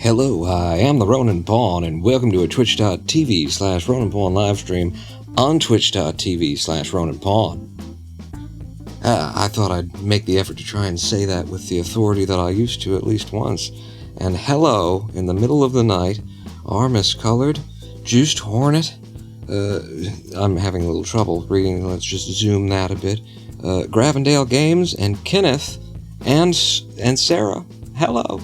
Hello, I am the Roninpawn, and welcome to a twitch.tv/Roninpawn livestream on twitch.tv/Roninpawn. I thought I'd make the effort to try and say that with the authority that I used to at least once. And hello, in the middle of the night, our miscolored, juiced hornet. I'm having a little trouble reading, let's just zoom that a bit. Gravendale Games, and Kenneth, and Sarah. Hello.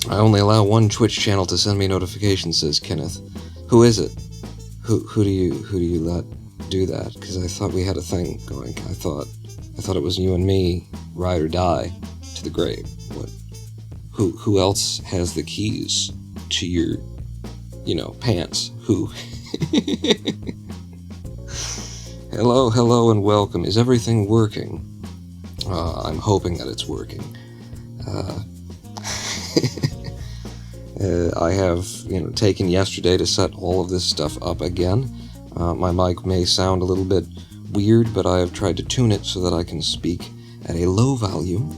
I only allow one Twitch channel to send me notifications, says Kenneth. Who is it? Who do you let do that? Because I thought we had a thing going. I thought it was you and me, ride or die, to the grave. What? Who else has the keys to your, pants? Who? Hello, and welcome. Is everything working? I'm hoping that it's working. I have, taken yesterday to set all of this stuff up again. My mic may sound a little bit weird, but I have tried to tune it so that I can speak at a low volume,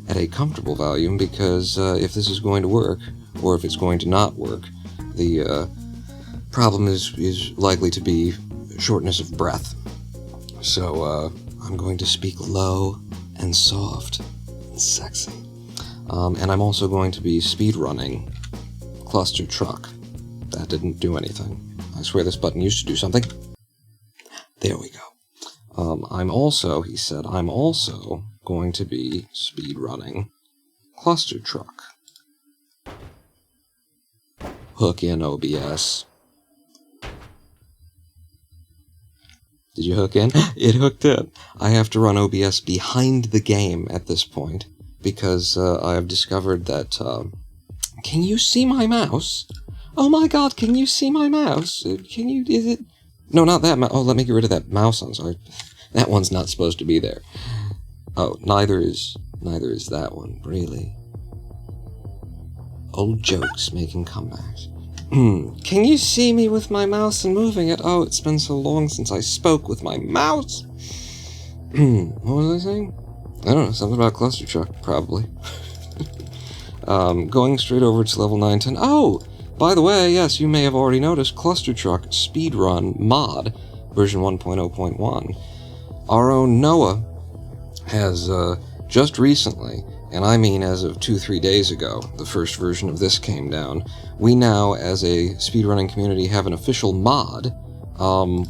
at a comfortable volume, because if this is going to work, or if it's going to not work, the problem is likely to be shortness of breath. So I'm going to speak low and soft and sexy. And I'm also going to be speedrunning Clustertruck. That didn't do anything. I swear this button used to do something. There we go. I'm also going to be speedrunning Clustertruck. Hook in OBS. Did you hook in? It hooked in. I have to run OBS behind the game at this point, because I have discovered that, can you see my mouse? Oh my god, can you see my mouse? Is it? No, not that mouse. Oh, let me get rid of that mouse. I'm sorry. That one's not supposed to be there. Oh, neither is that one, really. Old jokes making comebacks. Can you see me with my mouse and moving it? Oh, it's been so long since I spoke with my mouse. What was I saying? I don't know, something about Clustertruck, probably. Going straight over to level 910. Oh, by the way, yes, you may have already noticed Clustertruck Speedrun mod, version 1.0.1. Our own Noah has, just recently, and I mean as of 2-3 days ago, the first version of this came down, we now, as a speedrunning community, have an official mod,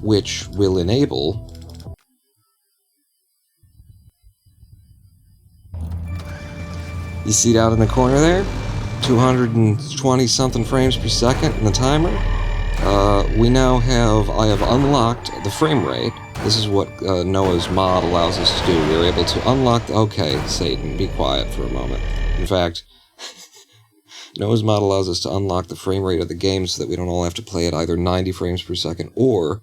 which will enable... You see it out in the corner there? 220-something frames per second in the timer. I have unlocked the frame rate. This is what Noah's mod allows us to do. We're able to unlock... Okay, Satan, be quiet for a moment. In fact, Noah's mod allows us to unlock the frame rate of the game so that we don't all have to play at either 90 frames per second or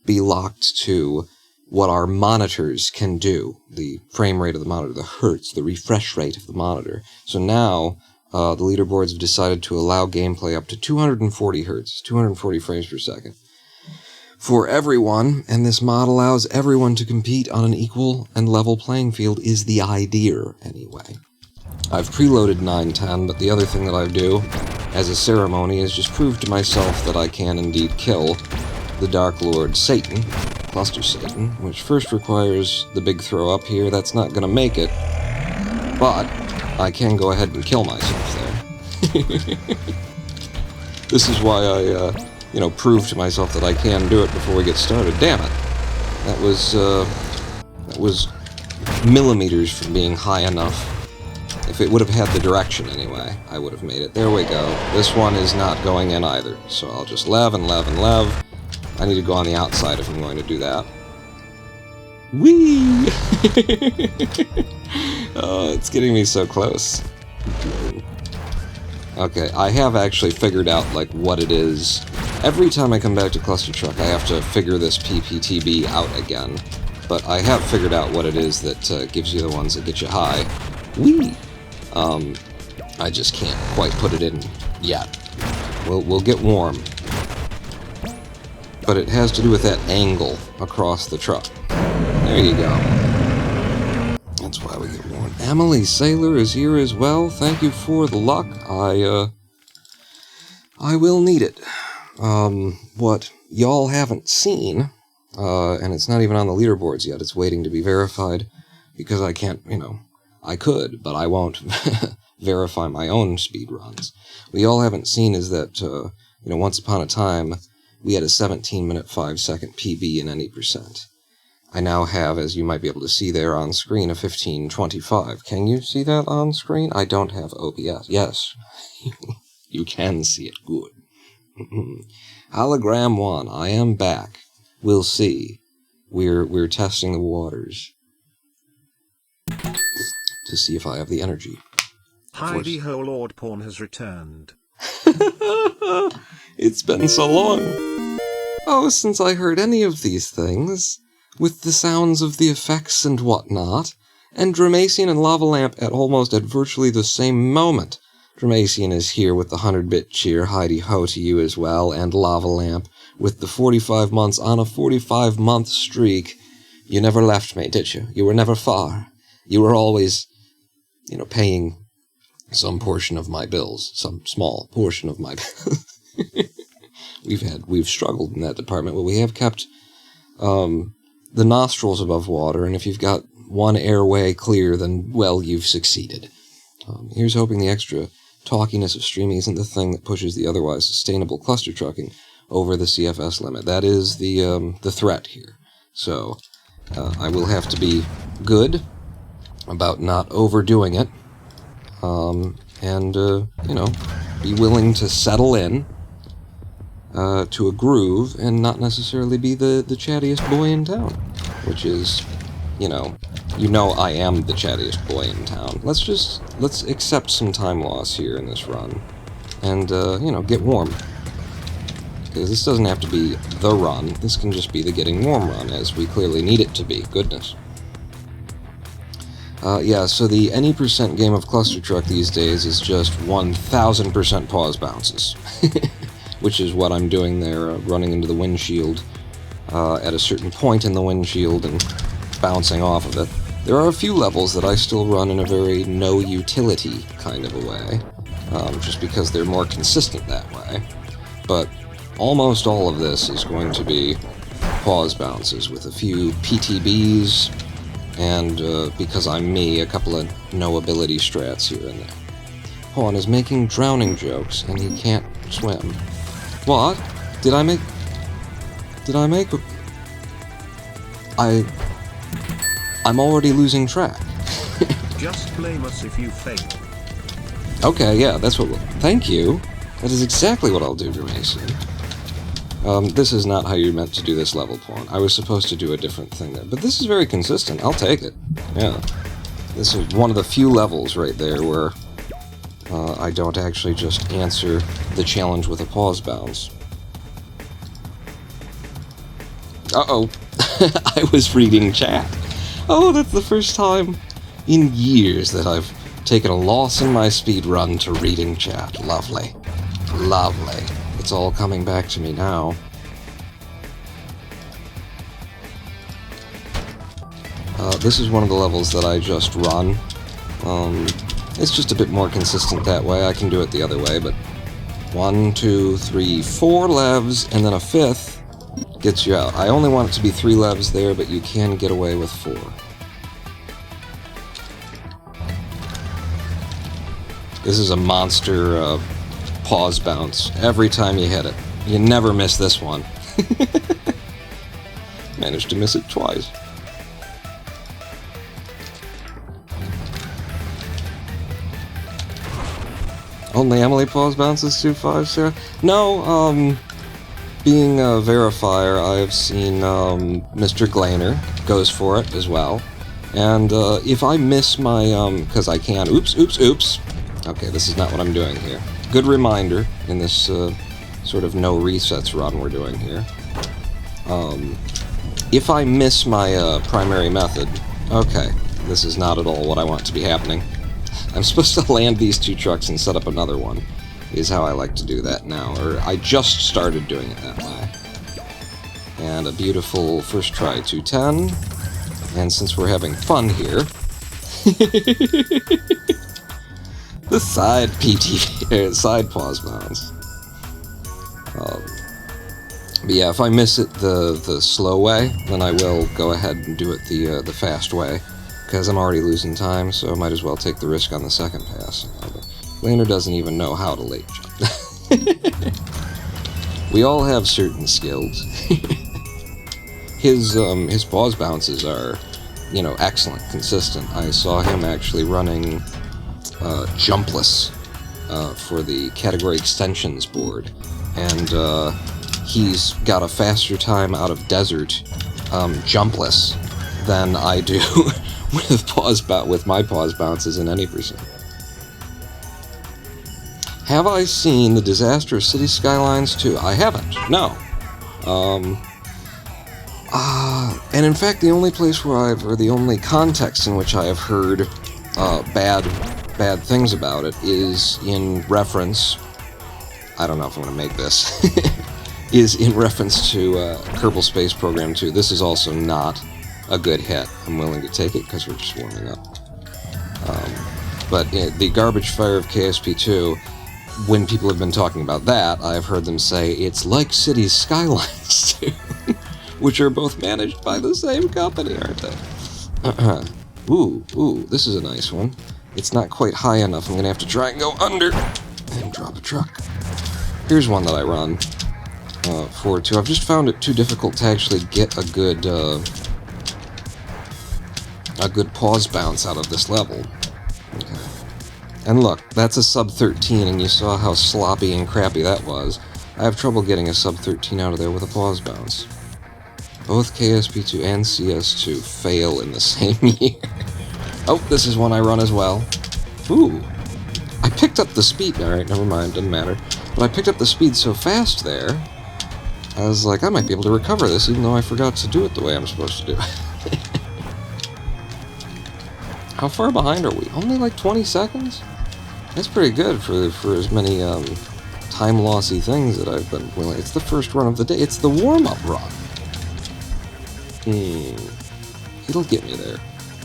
be locked to what our monitors can do, the frame rate of the monitor, the hertz, the refresh rate of the monitor. So now, the leaderboards have decided to allow gameplay up to 240 hertz, 240 frames per second, for everyone, and this mod allows everyone to compete on an equal and level playing field, is the idea, anyway. I've preloaded 910, but the other thing that I do, as a ceremony, is just prove to myself that I can indeed kill the Dark Lord Satan, Cluster Satan, which first requires the big throw up here. That's not gonna make it, but I can go ahead and kill myself there. This is why I, prove to myself that I can do it before we get started. Damn it. That was millimeters from being high enough. If it would have had the direction anyway, I would have made it. There we go. This one is not going in either, so I'll just lev and lev and lev. I need to go on the outside if I'm going to do that. Whee! Oh, it's getting me so close. Okay, I have actually figured out, what it is. Every time I come back to Clustertruck, I have to figure this PPTB out again. But I have figured out what it is that gives you the ones that get you high. Whee! I just can't quite put it in yet. We'll get warm. But it has to do with that angle across the truck. There you go. That's why we get warned. Emily Sailor is here as well. Thank you for the luck. I will need it. What y'all haven't seen, and it's not even on the leaderboards yet, it's waiting to be verified, because I can't, I could, but I won't verify my own speedruns. What y'all haven't seen is that, once upon a time, we had a 17-minute 5-second PB in any percent. I now have, as you might be able to see there on screen, a 15:25. Can you see that on screen? I don't have OBS. Yes, you can see it. Good. Hologram 1, I am back. We'll see. We're testing the waters to see if I have the energy. Heidi Ho Lord Pawn has returned. It's been so long. Oh, since I heard any of these things, with the sounds of the effects and whatnot, and Dramacian and Lava Lamp at virtually the same moment. Dramacian is here with the 100-bit cheer, Heidi Ho to you as well, and Lava Lamp with the 45 months on a 45-month streak. You never left me, did you? You were never far. You were always, paying some portion of my bills, some small portion of my bills. We've struggled in that department, but we have kept the nostrils above water, and if you've got one airway clear, then, well, you've succeeded. Here's hoping the extra talkiness of streaming isn't the thing that pushes the otherwise sustainable cluster trucking over the CFS limit. That is the threat here. So, I will have to be good about not overdoing it, and be willing to settle in to a groove and not necessarily be the chattiest boy in town, which is, I am the chattiest boy in town. Let's accept some time loss here in this run, and, get warm. Because this doesn't have to be the run, this can just be the getting warm run, as we clearly need it to be. Goodness. So the any percent game of Cluster Truck these days is just 1000% pause bounces. Which is what I'm doing there, running into the windshield at a certain point in the windshield and bouncing off of it. There are a few levels that I still run in a very no-utility kind of a way, just because they're more consistent that way. But almost all of this is going to be pause bounces with a few PTBs, and, because I'm me, a couple of no-ability strats here and there. Pawn is making drowning jokes, and he can't swim. What? I'm already losing track. Just blame us if you fail. Okay, yeah, that's what thank you. That is exactly what I'll do, Dramacian. This is not how you're meant to do this level, Pawn. I was supposed to do a different thing there, but this is very consistent. I'll take it. Yeah. This is one of the few levels right there where I don't actually just answer the challenge with a pause bounce. Uh-oh. I was reading chat. Oh, that's the first time in years that I've taken a loss in my speedrun to reading chat. Lovely. Lovely. It's all coming back to me now. This is one of the levels that I just run. It's just a bit more consistent that way. I can do it the other way, but 1, 2, 3, 4 levs, and then a 5th gets you out. I only want it to be 3 levs there, but you can get away with 4. This is a monster pause bounce every time you hit it. You never miss this one. Managed to miss it twice. Only Emily pause bounces 2-5, Sarah? No, being a verifier, I have seen Mr. Glaner goes for it as well. And if I miss my, because I can, oops. Okay, this is not what I'm doing here. Good reminder in this sort of no resets run we're doing here. If I miss my primary method, okay, this is not at all what I want to be happening. I'm supposed to land these 2 trucks and set up another one, is how I like to do that now, or I just started doing it that way. And a beautiful first try 210, and since we're having fun here, The side side pause bounce. But yeah, if I miss it the slow way, then I will go ahead and do it the fast way, because I'm already losing time, so I might as well take the risk on the second pass. Laner doesn't even know how to late jump. We all have certain skills. His pause bounces are, you know, excellent, consistent. I saw him actually running jumpless for the category extensions board, and he's got a faster time out of desert jumpless than I do with my pause bounces in any percent. Have I seen the Disastrous City Skylines 2? I haven't, no. And in fact, the only place where or the only context in which I have heard bad things about it is in reference, I don't know if I'm going to make this, is in reference to Kerbal Space Program 2. This is also not a good hit. I'm willing to take it because we're just warming up. But the Garbage Fire of KSP2, when people have been talking about that, I've heard them say it's like Cities Skylines 2, which are both managed by the same company, aren't they? Ooh, this is a nice one. It's not quite high enough. I'm going to have to try and go under and drop a truck. Here's one that I run forward to. I've just found it too difficult to actually get a good pause bounce out of this level. Okay. And look, that's a sub 13, and you saw how sloppy and crappy that was. I have trouble getting a sub 13 out of there with a pause bounce. Both KSP2 and CS2 fail in the same year. Oh, this is one I run as well. Ooh. I picked up the speed. Alright, never mind, doesn't matter. But I picked up the speed so fast there, I was like, I might be able to recover this, even though I forgot to do it the way I'm supposed to do it. How far behind are we? Only like 20 seconds? That's pretty good for as many time-lossy things that I've been willing. It's the first run of the day. It's the warm-up run. It'll get me there.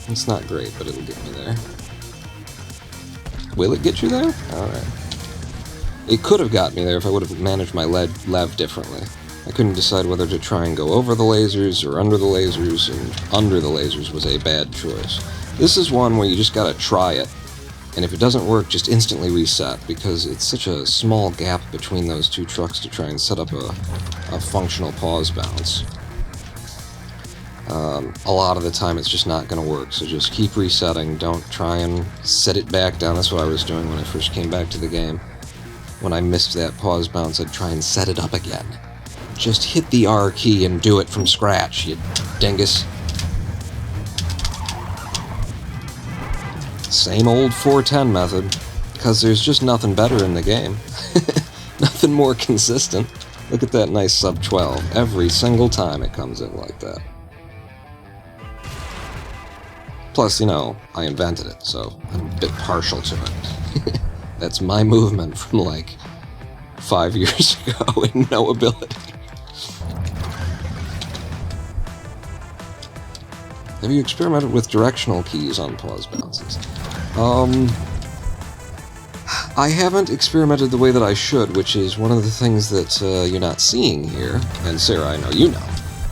It's not great, but it'll get me there. Will it get you there? Alright. It could have got me there if I would have managed my lev differently. I couldn't decide whether to try and go over the lasers or under the lasers, and under the lasers was a bad choice. This is one where you just gotta try it, and if it doesn't work, just instantly reset, because it's such a small gap between those two trucks to try and set up a functional pause bounce. A lot of the time it's just not going to work, so just keep resetting. Don't try and set it back down. That's what I was doing when I first came back to the game. When I missed that pause bounce, I'd try and set it up again. Just hit the R key and do it from scratch, you dingus. Same old 410 method, because there's just nothing better in the game. Nothing more consistent. Look at that nice sub 12. Every single time it comes in like that. Plus, you know, I invented it, so I'm a bit partial to it. That's my movement from, like, 5 years ago in no ability. Have you experimented with directional keys on pause bounces? I haven't experimented the way that I should, which is one of the things that you're not seeing here, and Sarah, I know you know.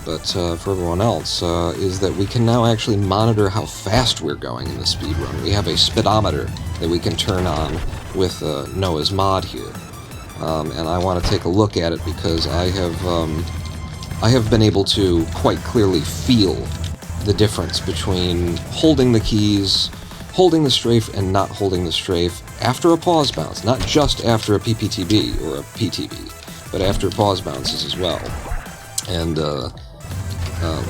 But for everyone else, is that we can now actually monitor how fast we're going in the speedrun. We have a speedometer that we can turn on with Noah's mod here. And I want to take a look at it because I have been able to quite clearly feel the difference between holding the keys, holding the strafe, and not holding the strafe after a pause bounce. Not just after a PPTB or a PTB, but after pause bounces as well. And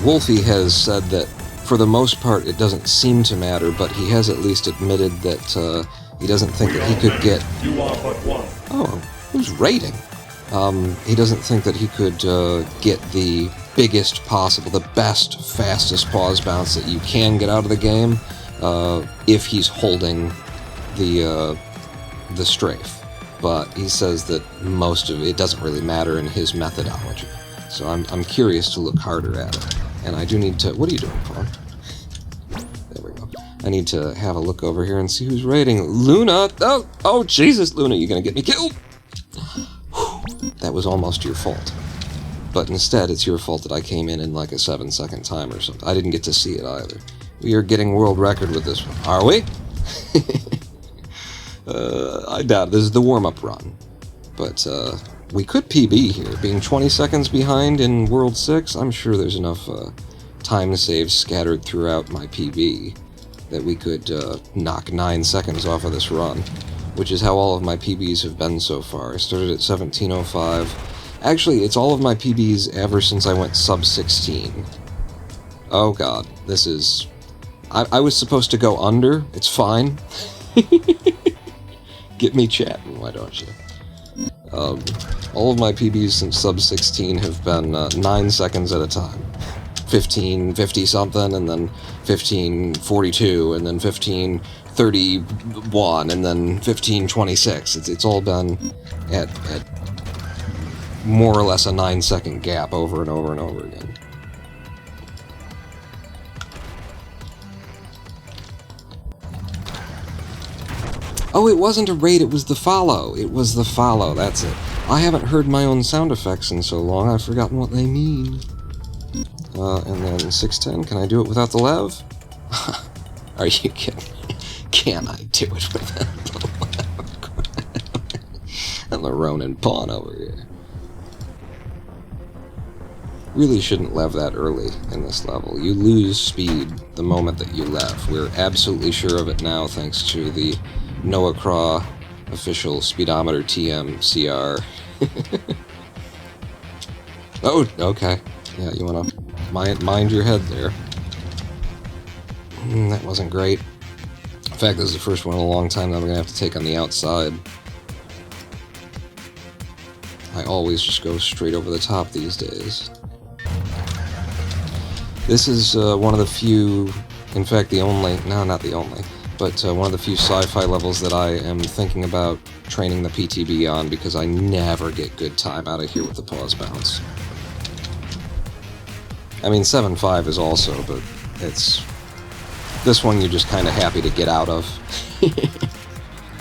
Wolfie has said that for the most part it doesn't seem to matter, but he has at least admitted that he doesn't think that he could get... You are but one. Oh, who's rating? He doesn't think that he could get the biggest possible, the best, fastest pause bounce that you can get out of the game if he's holding the strafe. But he says that most of it doesn't really matter in his methodology. So I'm curious to look harder at it. And I do need to... What are you doing, Paul? There we go. I need to have a look over here and see who's rating. Luna! Oh, Jesus, Luna, you're gonna get me killed! Whew, that was almost your fault. But instead, it's your fault that I came in like a 7-second time or something. I didn't get to see it either. We are getting world record with this one. Are we? I doubt it. This is the warm-up run. But, we could PB here. Being 20 seconds behind in World 6, I'm sure there's enough, time saves scattered throughout my PB that we could knock 9 seconds off of this run, which is how all of my PBs have been so far. I started at 17:05. Actually, it's all of my PBs ever since I went sub-16. Oh god, this is... I was supposed to go under. It's fine. Get me chatting, why don't you? All of my PBs since sub-16 have been 9 seconds at a time. 15:50 something, and then 15:42, and then 15:31, and then 15:26. It's all been at more or less a 9-second gap over and over and over again. Oh, it wasn't a raid, it was the follow. It was the follow, that's it. I haven't heard my own sound effects in so long, I've forgotten what they mean. And then 610, can I do it without the lev? Are you kidding me? Can I do it without the lev? And the Roninpawn over here. Really shouldn't lev that early in this level. You lose speed the moment that you lev. We're absolutely sure of it now thanks to the Noah Craw official Speedometer TM CR. Oh, okay. Yeah, you wanna mind your head there. That wasn't great. In fact, this is the first one in a long time that I'm gonna have to take on the outside. I always just go straight over the top these days. This is one of the few, in fact the only, no, not the only, but one of the few sci-fi levels that I am thinking about training the PTB on because I never get good time out of here with the pause bounce. I mean, 7.5 is also, but it's... This one you're just kind of happy to get out of.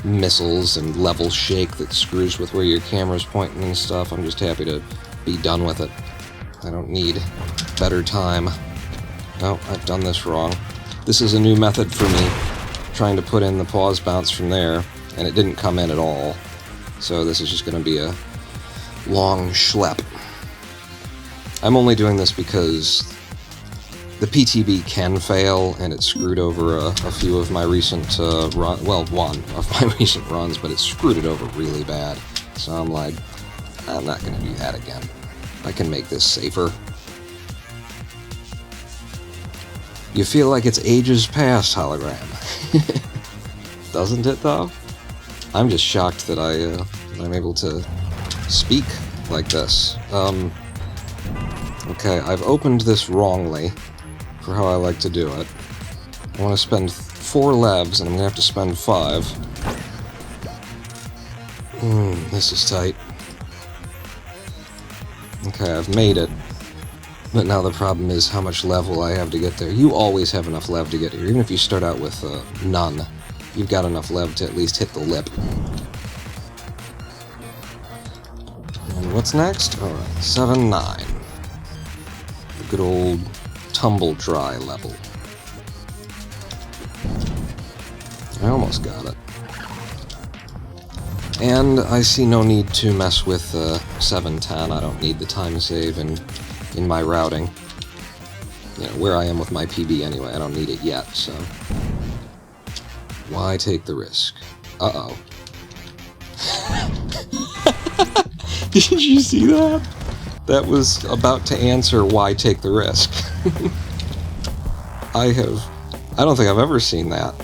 Missiles and level shake that screws with where your camera's pointing and stuff. I'm just happy to be done with it. I don't need better time. No, I've done this wrong. This is a new method for me, trying to put in the pause bounce from there, and it didn't come in at all. So this is just going to be a long schlep. I'm only doing this because the PTB can fail, and it screwed over a few of my recent well, one of my recent runs, but it screwed it over really bad. So I'm like, I'm not going to do that again. I can make this safer. You feel like it's ages past, hologram. Doesn't it, though? I'm just shocked that I'm able to speak like this. Okay, I've opened this wrongly for how I like to do it. I want to spend 4 levs, and I'm going to have to spend 5. This is tight. Okay, I've made it. But now the problem is how much lev will I have to get there. You always have enough lev to get here. Even if you start out with none, you've got enough lev to at least hit the lip. And what's next? Alright, 7-9. The good old tumble dry level. I almost got it. And I see no need to mess with 7-10. I don't need the time save in my routing. You know, where I am with my PB anyway, I don't need it yet, so... Why take the risk? Uh-oh. Did you see that? That was about to answer why take the risk. I don't think I've ever seen that.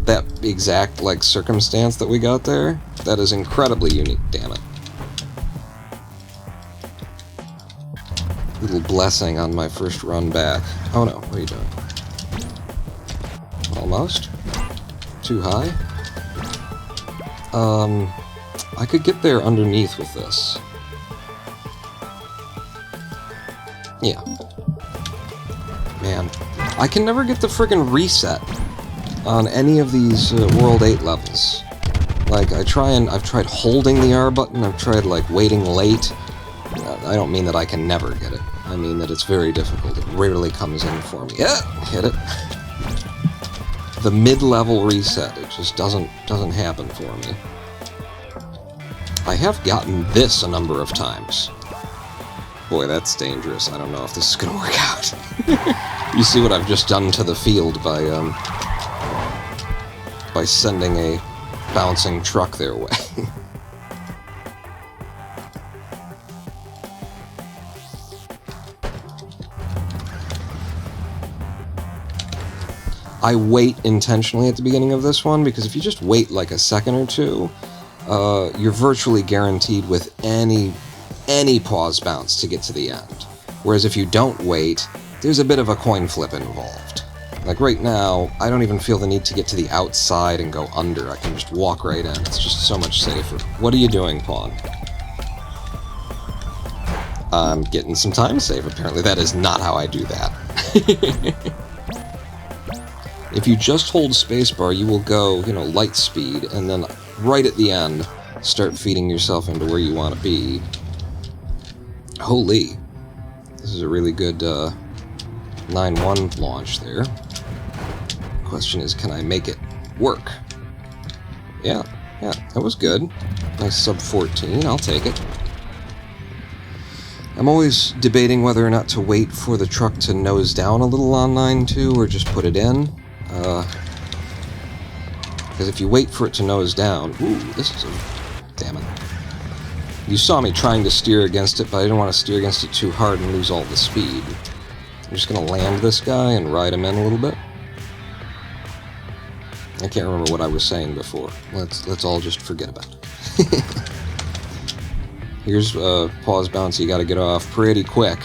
That exact, like, circumstance that we got there. That is incredibly unique, damn it. Little blessing on my first run back. Oh no, what are you doing? Almost. Too high? I could get there underneath with this. Yeah. Man, I can never get the friggin' reset on any of these World 8 levels. Like, I've tried holding the R button, I've tried, like, waiting late. I don't mean that I can never get it. I mean that it's very difficult. It rarely comes in for me. Yeah, hit it. The mid-level reset, it just doesn't happen for me. I have gotten this a number of times. Boy, that's dangerous. I don't know if this is gonna work out. You see what I've just done to the field by sending a bouncing truck their way. I wait intentionally at the beginning of this one, because if you just wait like a second or two, you're virtually guaranteed with any pause bounce to get to the end. Whereas if you don't wait, there's a bit of a coin flip involved. Like right now, I don't even feel the need to get to the outside and go under. I can just walk right in. It's just so much safer. What are you doing, Pawn? I'm getting some time save, apparently. That is not how I do that. If you just hold spacebar, you will go, you know, light speed, and then right at the end, start feeding yourself into where you want to be. Holy. This is a really good 9-1 launch there. Question is, can I make it work? Yeah, that was good. Nice sub 14, I'll take it. I'm always debating whether or not to wait for the truck to nose down a little on 9-2 or just put it in. Because if you wait for it to nose down... Ooh, this is a... Damn it. You saw me trying to steer against it, but I didn't want to steer against it too hard and lose all the speed. I'm just going to land this guy and ride him in a little bit. I can't remember what I was saying before. Let's all just forget about it. Here's a pause bounce you got to get off pretty quick.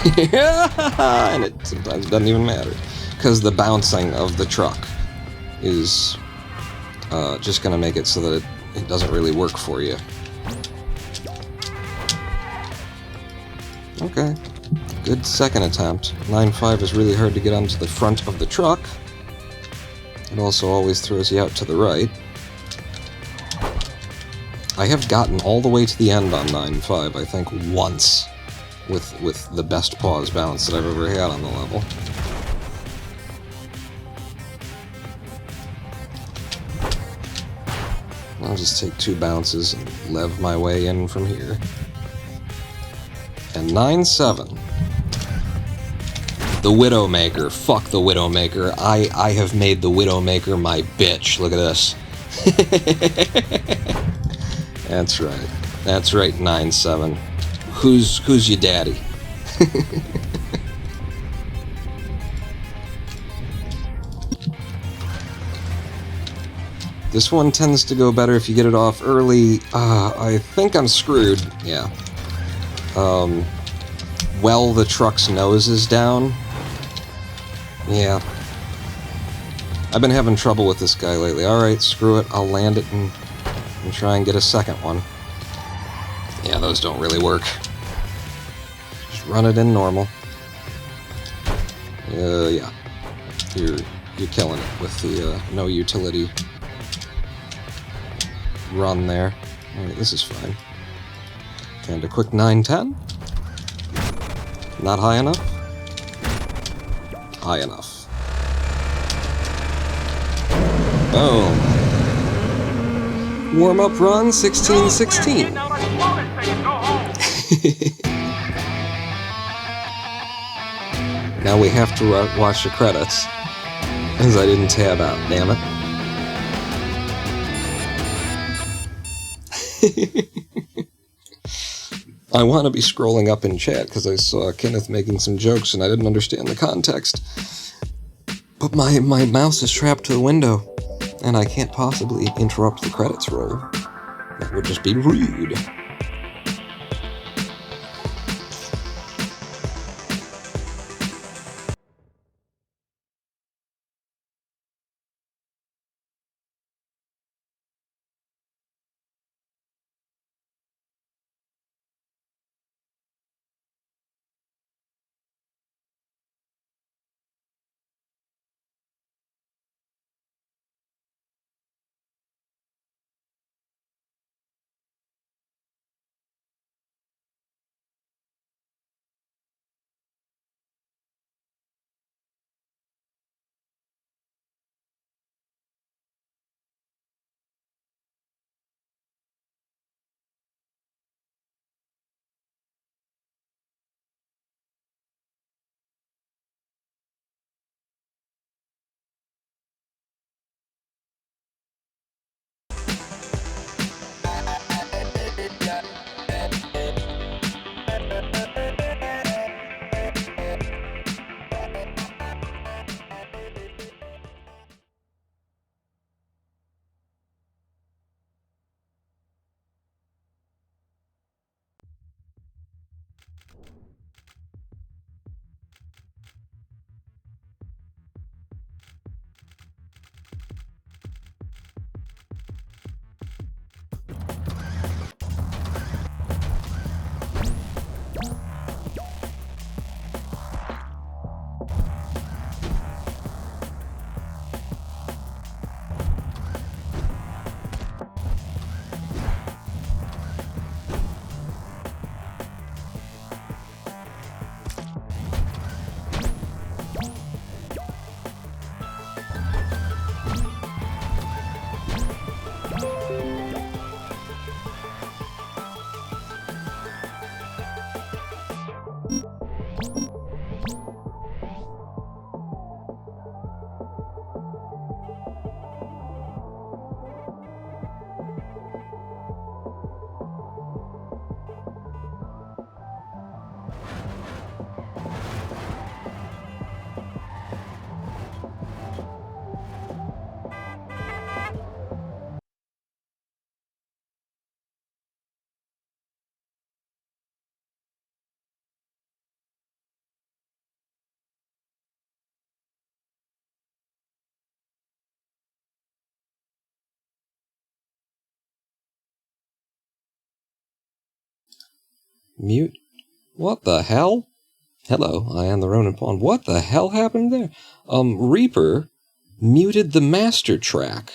And it sometimes doesn't even matter. Because the bouncing of the truck is just going to make it so that it doesn't really work for you. Okay. Good second attempt. 9-5 is really hard to get onto the front of the truck. It also always throws you out to the right. I have gotten all the way to the end on 9-5, I think, once, with the best pause bounce that I've ever had on the level. I'll just take 2 bounces and lev my way in from here. And 9-7. The Widowmaker. Fuck the Widowmaker. I have made the Widowmaker my bitch. Look at this. That's right. That's right, 9-7. Who's your daddy? This one tends to go better if you get it off early. I think I'm screwed. Yeah. Well, the truck's nose is down. Yeah. I've been having trouble with this guy lately. Alright, screw it. I'll land it and try and get a second one. Yeah, those don't really work. Just run it in normal. Yeah. You're killing it with the no utility run there. Alright, this is fine. And a quick 9-10. Not high enough? High enough. Boom. Warm-up run, 16-16. Now we have to watch the credits, as I didn't tab out, damn it. I want to be scrolling up in chat because I saw Kenneth making some jokes and I didn't understand the context. But my mouse is trapped to the window, and I can't possibly interrupt the credits roll. That would just be rude. Mute? What the hell? Hello, I am the Roninpawn. What the hell happened there? Reaper muted the master track.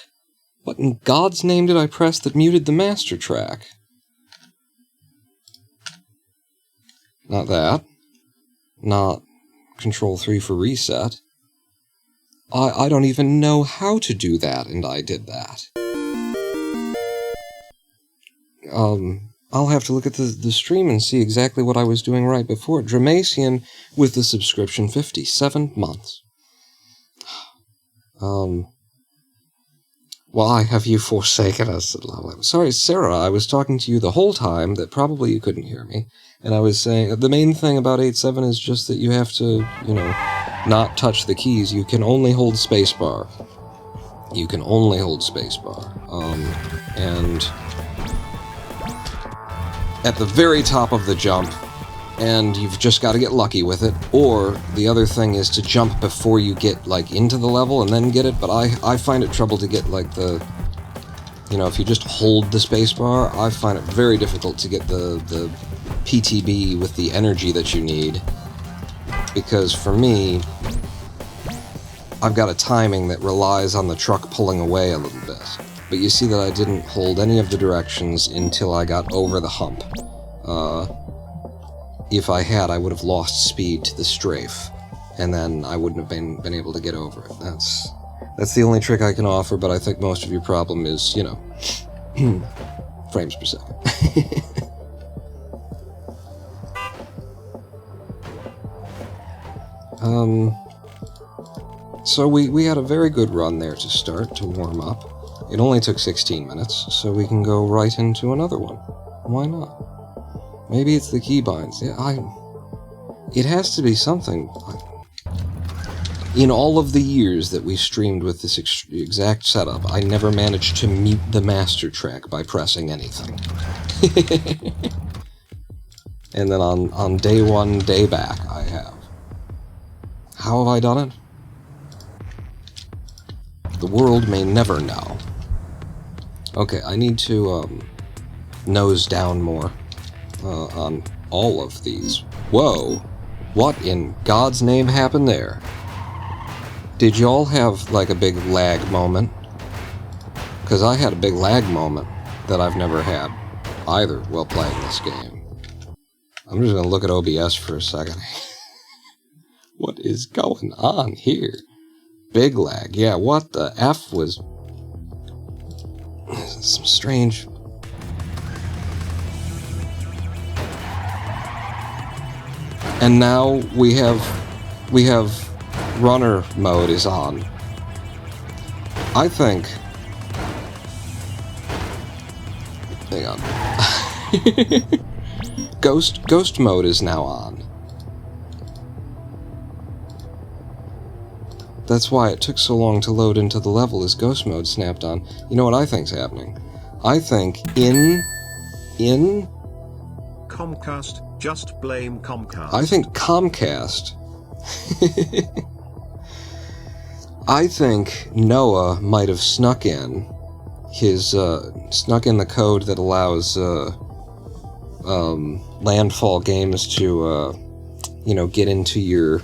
What in God's name did I press that muted the master track? Not that. Not Control 3 for reset. I don't even know how to do that, and I did that. I'll have to look at the stream and see exactly what I was doing right before. Dramasian with the subscription, 57 months. Why have you forsaken us? Sorry, Sarah, I was talking to you the whole time that probably you couldn't hear me. And I was saying, the main thing about 8.7 is just that you have to, you know, not touch the keys. You can only hold spacebar. You can only hold spacebar. And at the very top of the jump, and you've just got to get lucky with it, or the other thing is to jump before you get, like, into the level and then get it, but I find it trouble to get, like, the, you know, if you just hold the spacebar, I find it very difficult to get the PTB with the energy that you need, because for me, I've got a timing that relies on the truck pulling away a little bit. But you see that I didn't hold any of the directions until I got over the hump. If I had, I would have lost speed to the strafe, and then I wouldn't have been able to get over it. That's the only trick I can offer, but I think most of your problem is, you know, frames per second. So we had a very good run there to start, to warm up. It only took 16 minutes, so we can go right into another one. Why not? Maybe it's the keybinds. Yeah, it has to be something. In all of the years that we streamed with this exact setup, I never managed to mute the master track by pressing anything. And then on day one, day back, I have. How have I done it? The world may never know. Okay, I need to nose down more on all of these. Whoa! What in God's name happened there? Did y'all have, like, a big lag moment? Because I had a big lag moment that I've never had either while playing this game. I'm just going to look at OBS for a second. What is going on here? Big lag. Yeah, what the F was... Some strange... And now we have runner mode is on. I think... Hang on. Ghost mode is now on. That's why it took so long to load into the level, is ghost mode snapped on. You know what I think's happening? I think in Comcast, just blame Comcast. I think Comcast. I think Noah might have snuck in the code that allows Landfall Games to you know, get into your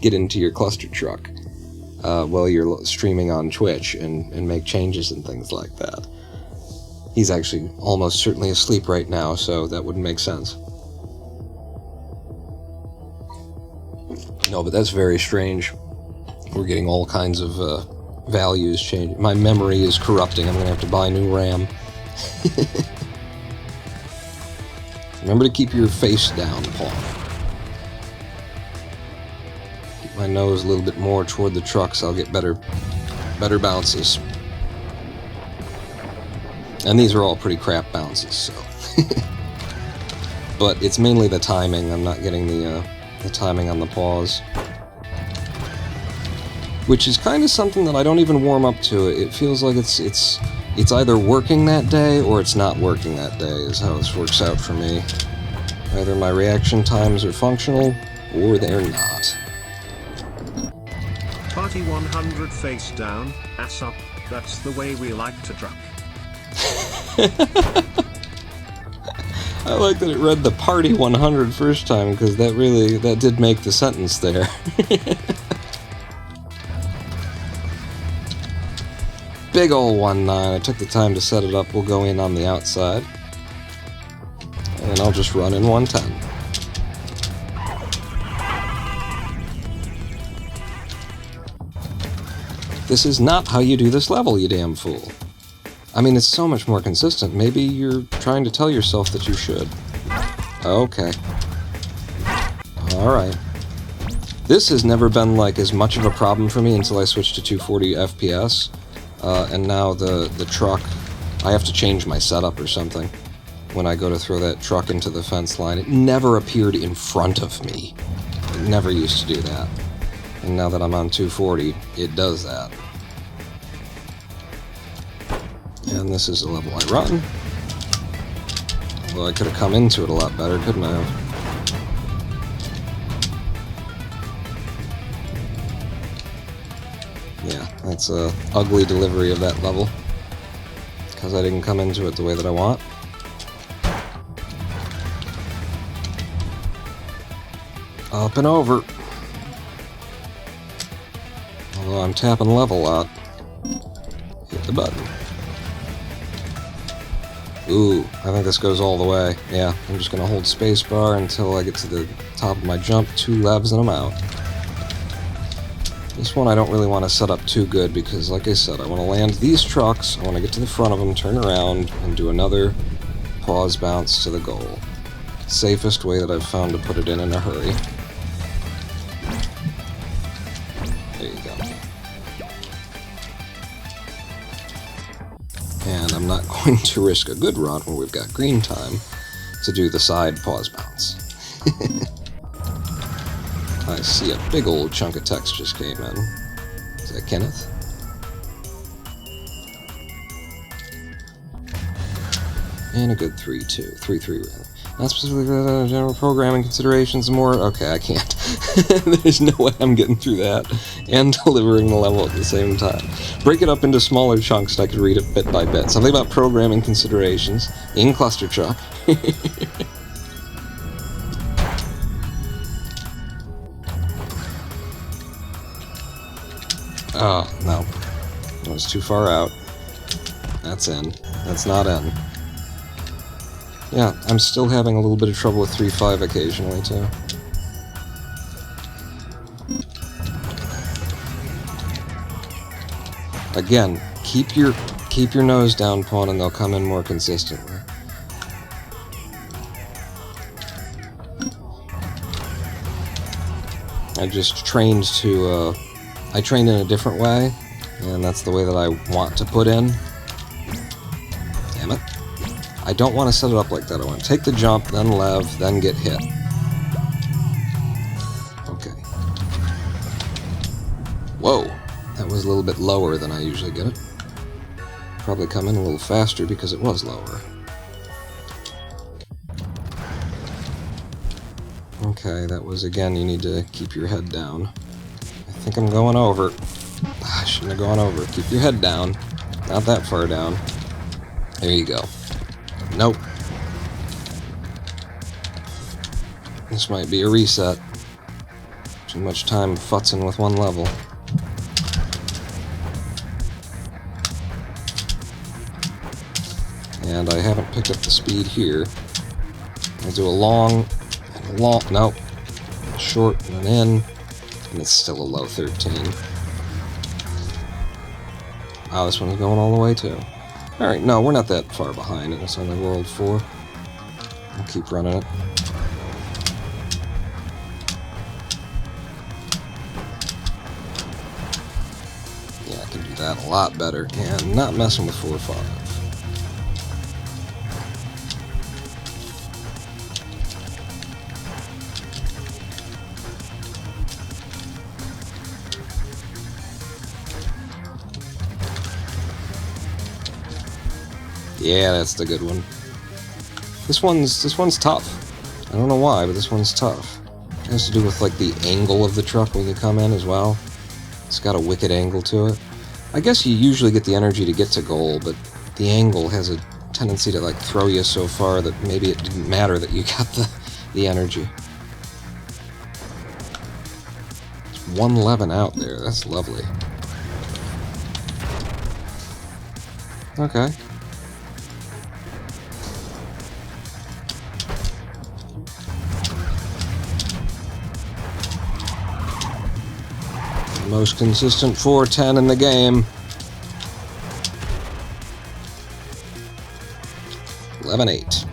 Clustertruck while you're streaming on Twitch and make changes and things like that. He's actually almost certainly asleep right now, so that wouldn't make sense. No, but that's very strange. We're getting all kinds of values changing. My memory is corrupting. I'm going to have to buy new RAM. Remember to keep your face down, Paul. Keep my nose a little bit more toward the truck so I'll get better bounces. And these are all pretty crap bounces, so... But it's mainly the timing. I'm not getting the timing on the pause. Which is kind of something that I don't even warm up to. It feels like it's either working that day or it's not working that day, is how this works out for me. Either my reaction times are functional, or they're not. Party 100 face down, ass up, that's the way we like to truck. I like that it read the party 100 first time, because that did make the sentence there. Big ol' 1-9. I took the time to set it up. We'll go in on the outside. And I'll just run in 110. This is not how you do this level, you damn fool. I mean, it's so much more consistent. Maybe you're trying to tell yourself that you should. Okay. Alright. This has never been, like, as much of a problem for me until I switched to 240 FPS. And now the truck, I have to change my setup or something. When I go to throw that truck into the fence line, it never appeared in front of me. It never used to do that. And now that I'm on 240, it does that. And this is the level I run. Although I could have come into it a lot better, couldn't I have? Yeah, that's a ugly delivery of that level. Because I didn't come into it the way that I want. Up and over. Although I'm tapping level a lot. Hit the button. Ooh, I think this goes all the way. Yeah, I'm just going to hold spacebar until I get to the top of my jump, 2 levs, and I'm out. This one I don't really want to set up too good because, like I said, I want to land these trucks, I want to get to the front of them, turn around, and do another pause bounce to the goal. Safest way that I've found to put it in a hurry. There you go. And I'm not going to risk a good run when we've got green time to do the side pause bounce. I see a big old chunk of text just came in. Is that Kenneth? And a good 3-2. 3-3 really. Not specifically general programming considerations more. Okay, I can't. There's no way I'm getting through that and delivering the level at the same time. Break it up into smaller chunks so I could read it bit by bit. Something about programming considerations in Clustertruck. Oh, no. That was too far out. That's in. That's not in. Yeah, I'm still having a little bit of trouble with 3-5 occasionally, too. Again, keep your nose down, Pawn, and they'll come in more consistently. I just trained to, I trained in a different way, and that's the way that I want to put in. Damn it. I don't want to set it up like that. I want to take the jump, then lev, then get hit. Okay. Whoa. That was a little bit lower than I usually get it. Probably come in a little faster because it was lower. Okay, that was, again, you need to keep your head down. I think I'm going over. I shouldn't have gone over. Keep your head down. Not that far down. There you go. Nope. This might be a reset. Too much time futzing with one level. And I haven't picked up the speed here. I'll do a long, and a long, nope. Short and an in, and it's still a low 13. Oh, this one's going all the way too. Alright, no, we're not that far behind, and it's only World 4. I'll keep running it. Yeah, I can do that a lot better, and not messing with 4-5. Yeah, that's the good one. This one's tough. I don't know why, but this one's tough. It has to do with like the angle of the truck when you come in as well. It's got a wicked angle to it. I guess you usually get the energy to get to goal, but the angle has a tendency to like throw you so far that maybe it didn't matter that you got the energy. It's 111 out there. That's lovely. Okay. Most consistent 410 in the game. 11-8.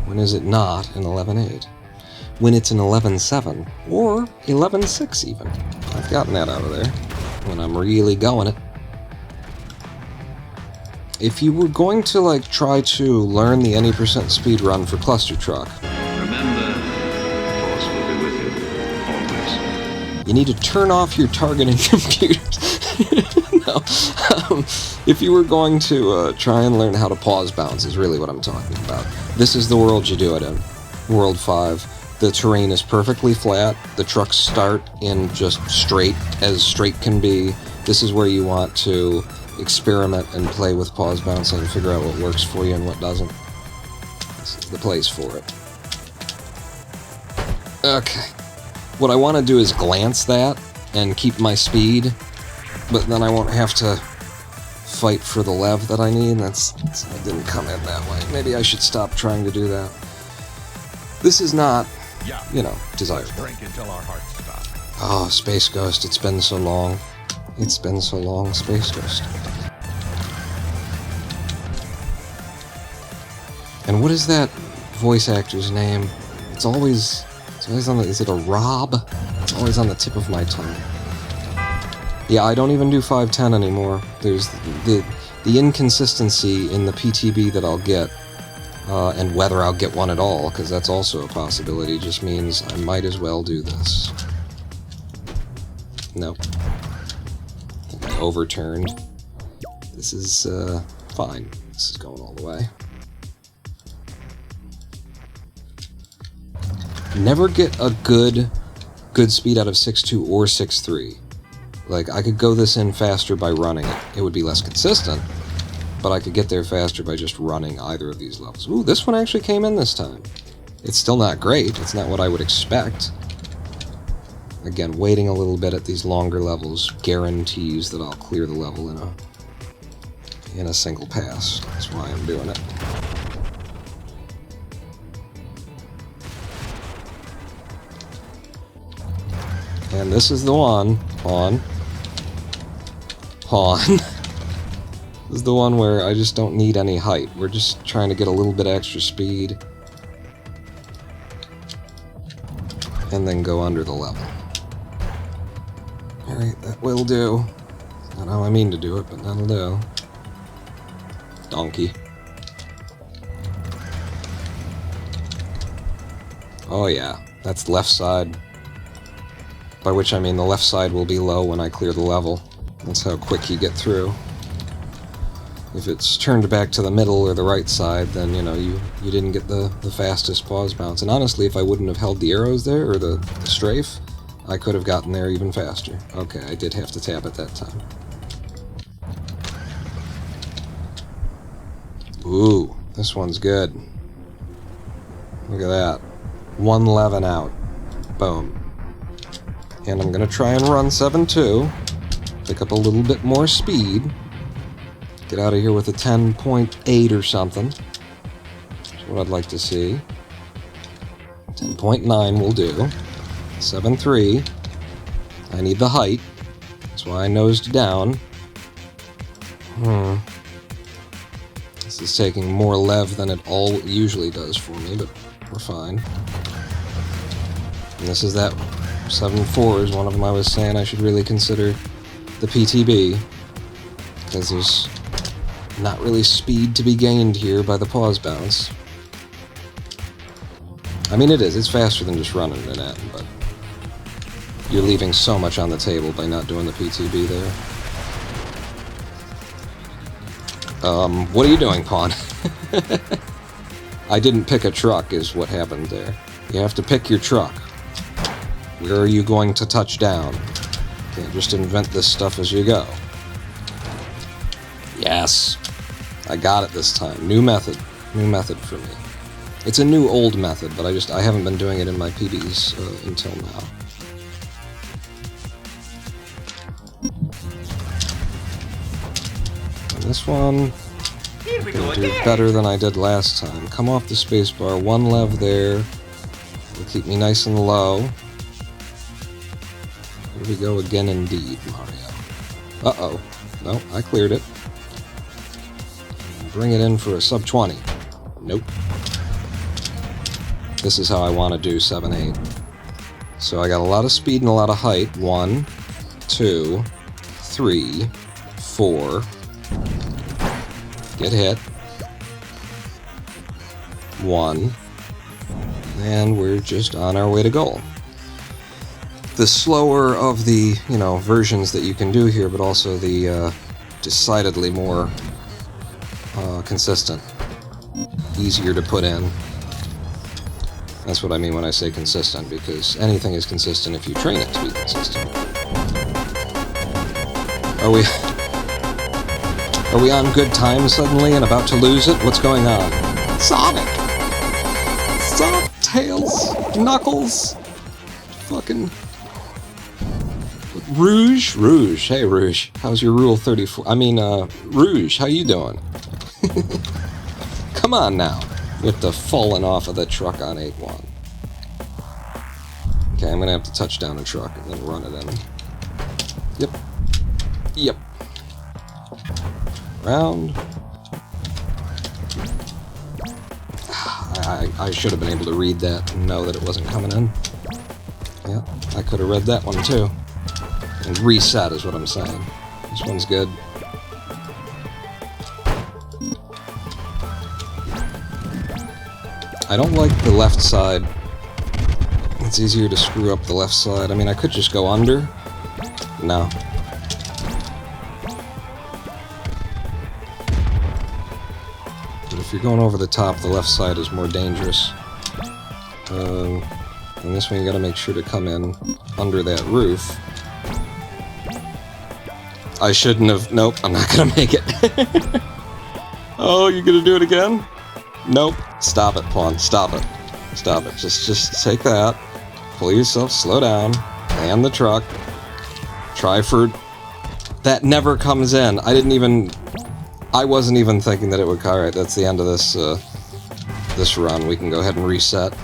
When is it not an 11-8? When it's an 11-7 or 11-6 even. I've gotten that out of there when I'm really going it. If you were going to like try to learn the any percent speed run for Clustertruck, remember, the Force will be with you, always. You need to turn off your targeting computers. No. If you were going to try and learn how to pause bounce is really what I'm talking about. This is the world you do it in. World 5. The terrain is perfectly flat. The trucks start in just as straight can be. This is where you want to experiment and play with pause bouncing and figure out what works for you and what doesn't. This is the place for it. Okay. What I want to do is glance that and keep my speed, but then I won't have to fight for the lev that I need. It didn't come in that way. Maybe I should stop trying to do that. This is not, you know, desirable. Drink until our hearts stop. Oh, Space Ghost, it's been so long. It's been so long, Space Ghost. And what is that voice actor's name? It's always on the, is it a Rob? It's always on the tip of my tongue. Yeah, I don't even do 510 anymore. There's the inconsistency in the PTB that I'll get, and whether I'll get one at all, because that's also a possibility, just means I might as well do this. Nope. I think I overturned. This is, fine. This is going all the way. Never get a good speed out of 6.2 or 6.3. Like, I could go this in faster by running it. It would be less consistent, but I could get there faster by just running either of these levels. Ooh, this one actually came in this time. It's still not great. It's not what I would expect. Again, waiting a little bit at these longer levels guarantees that I'll clear the level in a single pass. That's why I'm doing it. And this is the one, Pawn. This is the one where I just don't need any height. We're just trying to get a little bit extra speed. And then go under the level. Alright, that will do. Not how I mean to do it, but that'll do. Donkey. Oh yeah, that's left side. By which I mean the left side will be low when I clear the level. That's how quick you get through. If it's turned back to the middle or the right side, then, you know, you didn't get the fastest pause bounce. And honestly, if I wouldn't have held the arrows there, or the strafe, I could have gotten there even faster. Okay, I did have to tap at that time. Ooh, this one's good. Look at that. 111 out. Boom. And I'm going to try and run 7.2, pick up a little bit more speed, get out of here with a 10.8 or something. That's what I'd like to see. 10.9 will do. 7.3. I need the height. That's why I nosed down. This is taking more lev than it all usually does for me, but we're fine. And this is that 7.4 is one of them I was saying I should really consider the PTB, because there's not really speed to be gained here by the pause bounce. I mean, it is. It's faster than just running it at, but you're leaving so much on the table by not doing the PTB there. What are you doing, Pawn? I didn't pick a truck is what happened there. You have to pick your truck. Where are you going to touch down? Can't just invent this stuff as you go. Yes. I got it this time. New method. New method for me. It's a new old method, but I haven't been doing it in my PBs until now. And this one, I'm gonna do better than I did last time. Come off the spacebar, one lev there. Will keep me nice and low. Here we go again indeed, Mario. Uh-oh. No, I cleared it. Bring it in for a sub 20. Nope. This is how I want to do 7-8. So I got a lot of speed and a lot of height. 1, 2, 3, 4. Get hit. 1. And we're just on our way to goal. The slower of the, versions that you can do here, but also the decidedly more consistent. Easier to put in. That's what I mean when I say consistent, because anything is consistent if you train it to be consistent. Are we on good time suddenly and about to lose it? What's going on? Sonic! Stop! Tails! Knuckles! Fucking... Rouge? Rouge. Hey, Rouge. How's your Rule 34? Rouge, how you doing? Come on now. With the falling off of the truck on 8-1. Okay, I'm gonna have to touch down a truck and then run it in. Yep. Yep. Round. I should have been able to read that and know that it wasn't coming in. Yeah, I could have read that one too. And reset is what I'm saying. This one's good. I don't like the left side. It's easier to screw up the left side. I mean, I could just go under. No. But if you're going over the top, the left side is more dangerous. And this one you gotta make sure to come in under that roof. I shouldn't have... Nope, I'm not gonna make it. Oh, you gonna do it again? Nope. Stop it, Pawn. Stop it. Stop it. Just take that. Pull yourself, slow down. Land the truck. Try for... That never comes in. I wasn't even thinking that it would... Alright, that's the end of this, this run. We can go ahead and reset.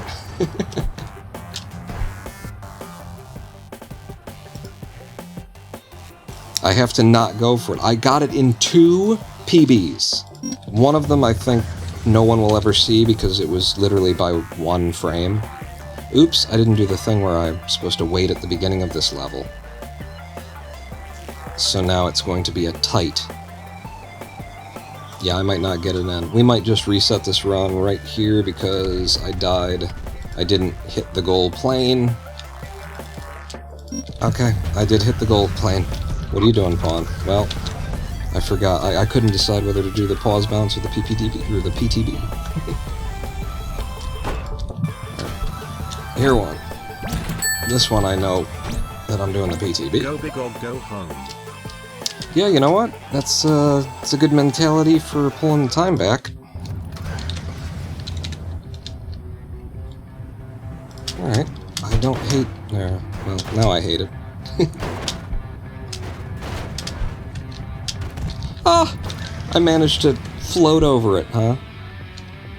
I have to not go for it. I got it in 2 PBs. One of them, I think, no one will ever see because it was literally by 1 frame. Oops, I didn't do the thing where I'm supposed to wait at the beginning of this level. So now it's going to be a tight. Yeah, I might not get it in. We might just reset this run right here because I died. I didn't hit the gold plane. Okay, I did hit the gold plane. What are you doing, Pawn? Well, I forgot. I couldn't decide whether to do the pause bounce or the PPTB or the PTB. Here one. This one I know that I'm doing the PTB. Go big or go home. Yeah, you know what? That's it's a good mentality for pulling the time back. Alright. I don't hate... well, now I hate it. Ah! I managed to float over it, huh?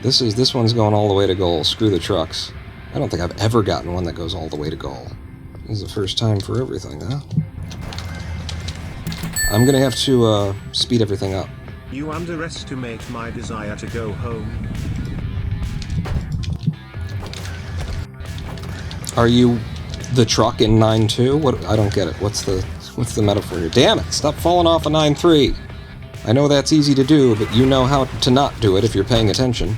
This one's going all the way to goal. Screw the trucks. I don't think I've ever gotten one that goes all the way to goal. This is the first time for everything, huh? I'm gonna have to speed everything up. You underestimate my desire to go home. Are you the truck in 9-2? What? I don't get it. What's the metaphor here? Damn it! Stop falling off a 9-3. I know that's easy to do, but you know how to not do it if you're paying attention.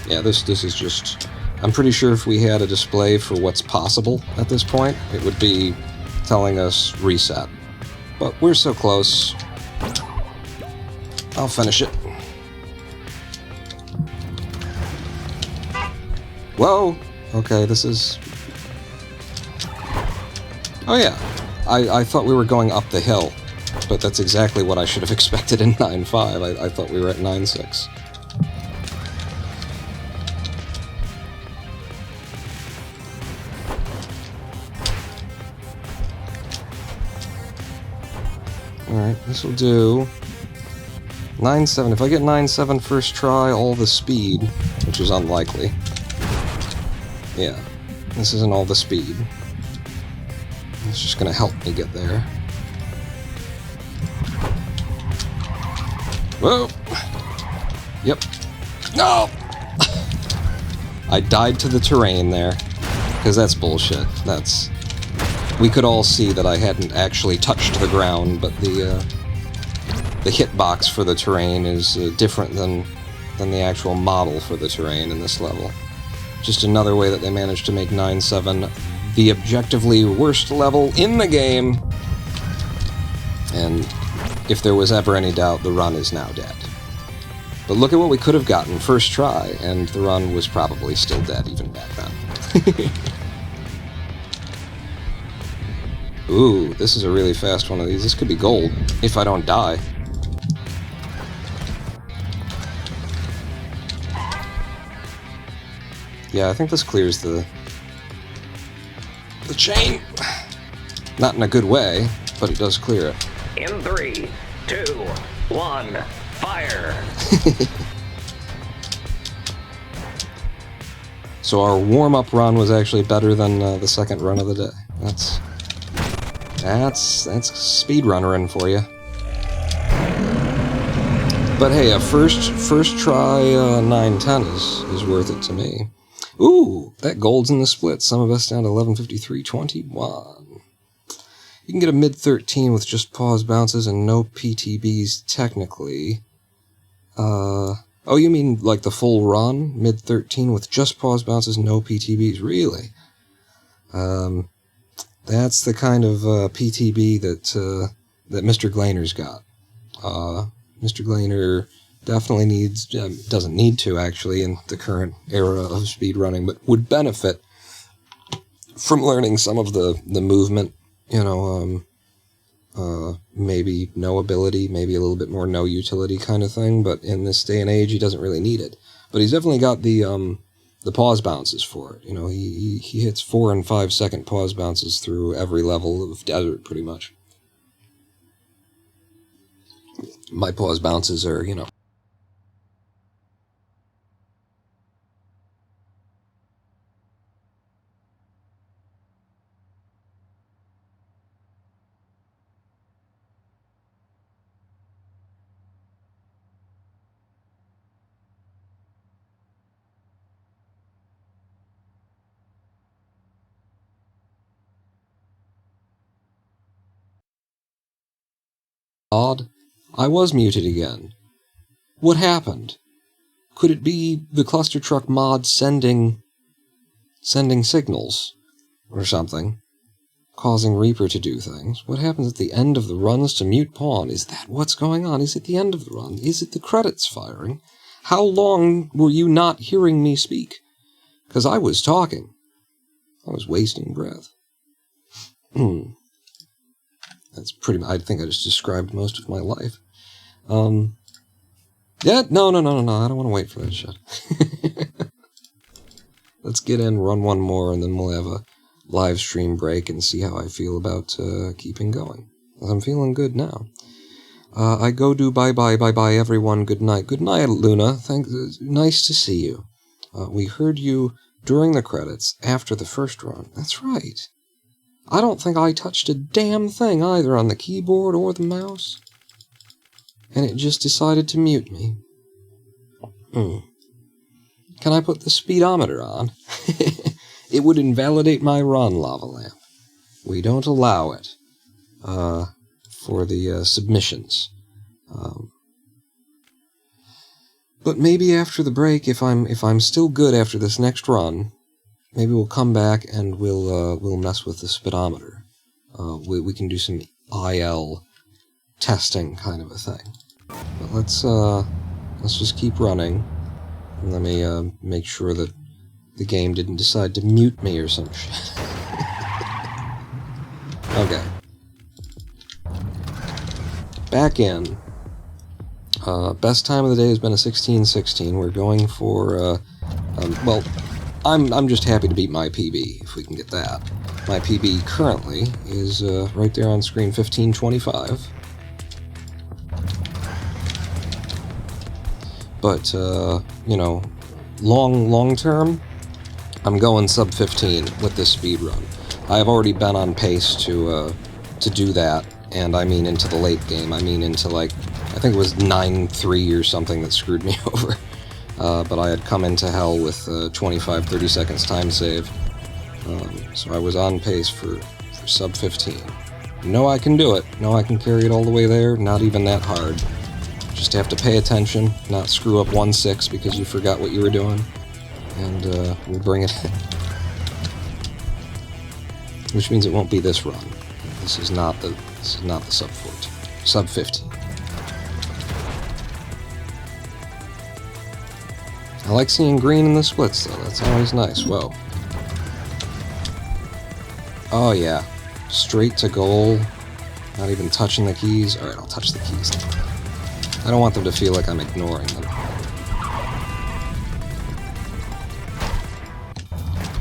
Yeah, this is just... I'm pretty sure if we had a display for what's possible at this point, it would be telling us reset. But we're so close. I'll finish it. Whoa! Okay, this is... Oh yeah, I thought we were going up the hill. but that's exactly what I should have expected in 9.5. I thought we were at 9.6. Alright, this will do 9.7. If I get 9.7 first try, all the speed, which is unlikely. Yeah, this isn't all the speed. It's just gonna help me get there. Whoa! Yep. No! I died to the terrain there. Because that's bullshit. That's... We could all see that I hadn't actually touched the ground, but the hitbox for the terrain is different than the actual model for the terrain in this level. Just another way that they managed to make 9.7 the objectively worst level in the game. And if there was ever any doubt, the run is now dead. But look at what we could have gotten first try, and the run was probably still dead even back then. Ooh, this is a really fast one of these. This could be gold, if I don't die. Yeah, I think this clears the chain. Not in a good way, but it does clear it. In 3, 2, 1, fire! So our warm-up run was actually better than the second run of the day. That's speedrunnering for you. But hey, a first try 9.10 is worth it to me. Ooh, that gold's in the split. Some of us down to 11:53.21. You can get a mid-13 with just pause bounces and no PTBs technically. Oh, you mean like the full run? Mid-13 with just pause bounces, no PTBs? Really? That's the kind of PTB that Mr. Glainer's got. Mr. Glainer definitely doesn't need to, actually, in the current era of speedrunning, but would benefit from learning some of the movement, you know, maybe no ability, maybe a little bit more no utility kind of thing, but in this day and age, he doesn't really need it. But he's definitely got the pause bounces for it. You know, he hits 4 and 5 second pause bounces through every level of desert, pretty much. My pause bounces are, you know, odd. I was muted again. What happened? Could it be the Clustertruck mod sending signals or something, causing Reaper to do things? What happens at the end of the runs to mute pawn? Is that what's going on? Is it the end of the run? Is it the credits firing? How long were you not hearing me speak? Because I was talking. I was wasting breath. That's pretty much, I think I just described most of my life. Yeah, no, I don't want to wait for that shit. Let's get in, run one more, and then we'll have a live stream break and see how I feel about keeping going. I'm feeling good now. I go do bye-bye everyone, good night. Good night, Luna. Nice to see you. We heard you during the credits, after the first run. That's right. I don't think I touched a damn thing either on the keyboard or the mouse. And it just decided to mute me. Can I put the speedometer on? It would invalidate my run, Lava Lamp. We don't allow it for the submissions. But maybe after the break, if I'm still good after this next run, maybe we'll come back and we'll mess with the speedometer. We can do some IL testing kind of a thing. But let's just keep running. And let me make sure that the game didn't decide to mute me or some shit. Okay. back in. Best time of the day has been a 16:16. We're going for, well, I'm just happy to beat my PB, if we can get that. My PB currently is right there on screen, 15:25. But, you know, long term, I'm going sub 15 with this speed run. I've already been on pace to do that, and I mean into the late game. I mean into, like, I think it was 9-3 or something that screwed me over. But I had come into hell with 25-30 seconds time save. So I was on pace for sub 15. Know I can do it. Know I can carry it all the way there. Not even that hard. Just have to pay attention, not screw up 1-6 because you forgot what you were doing, and we'll bring it in. Which means it won't be this run. This is not the sub 14, sub 15. I like seeing green in the splits though. That's always nice. Whoa. Oh yeah, straight to goal. Not even touching the keys. All right, I'll touch the keys now. I don't want them to feel like I'm ignoring them.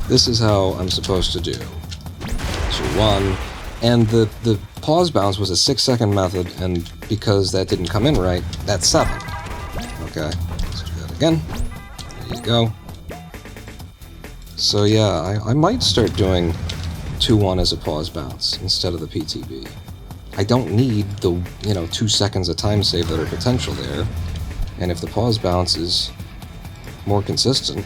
This is how I'm supposed to do. So 1, and the pause bounce was a 6-second method, and because that didn't come in right, that's 7. Okay, let's do that again. There you go. So yeah, I might start doing 2-1 as a pause bounce instead of the PTB. I don't need the, 2 seconds of time save that are potential there, and if the pause bounce is more consistent,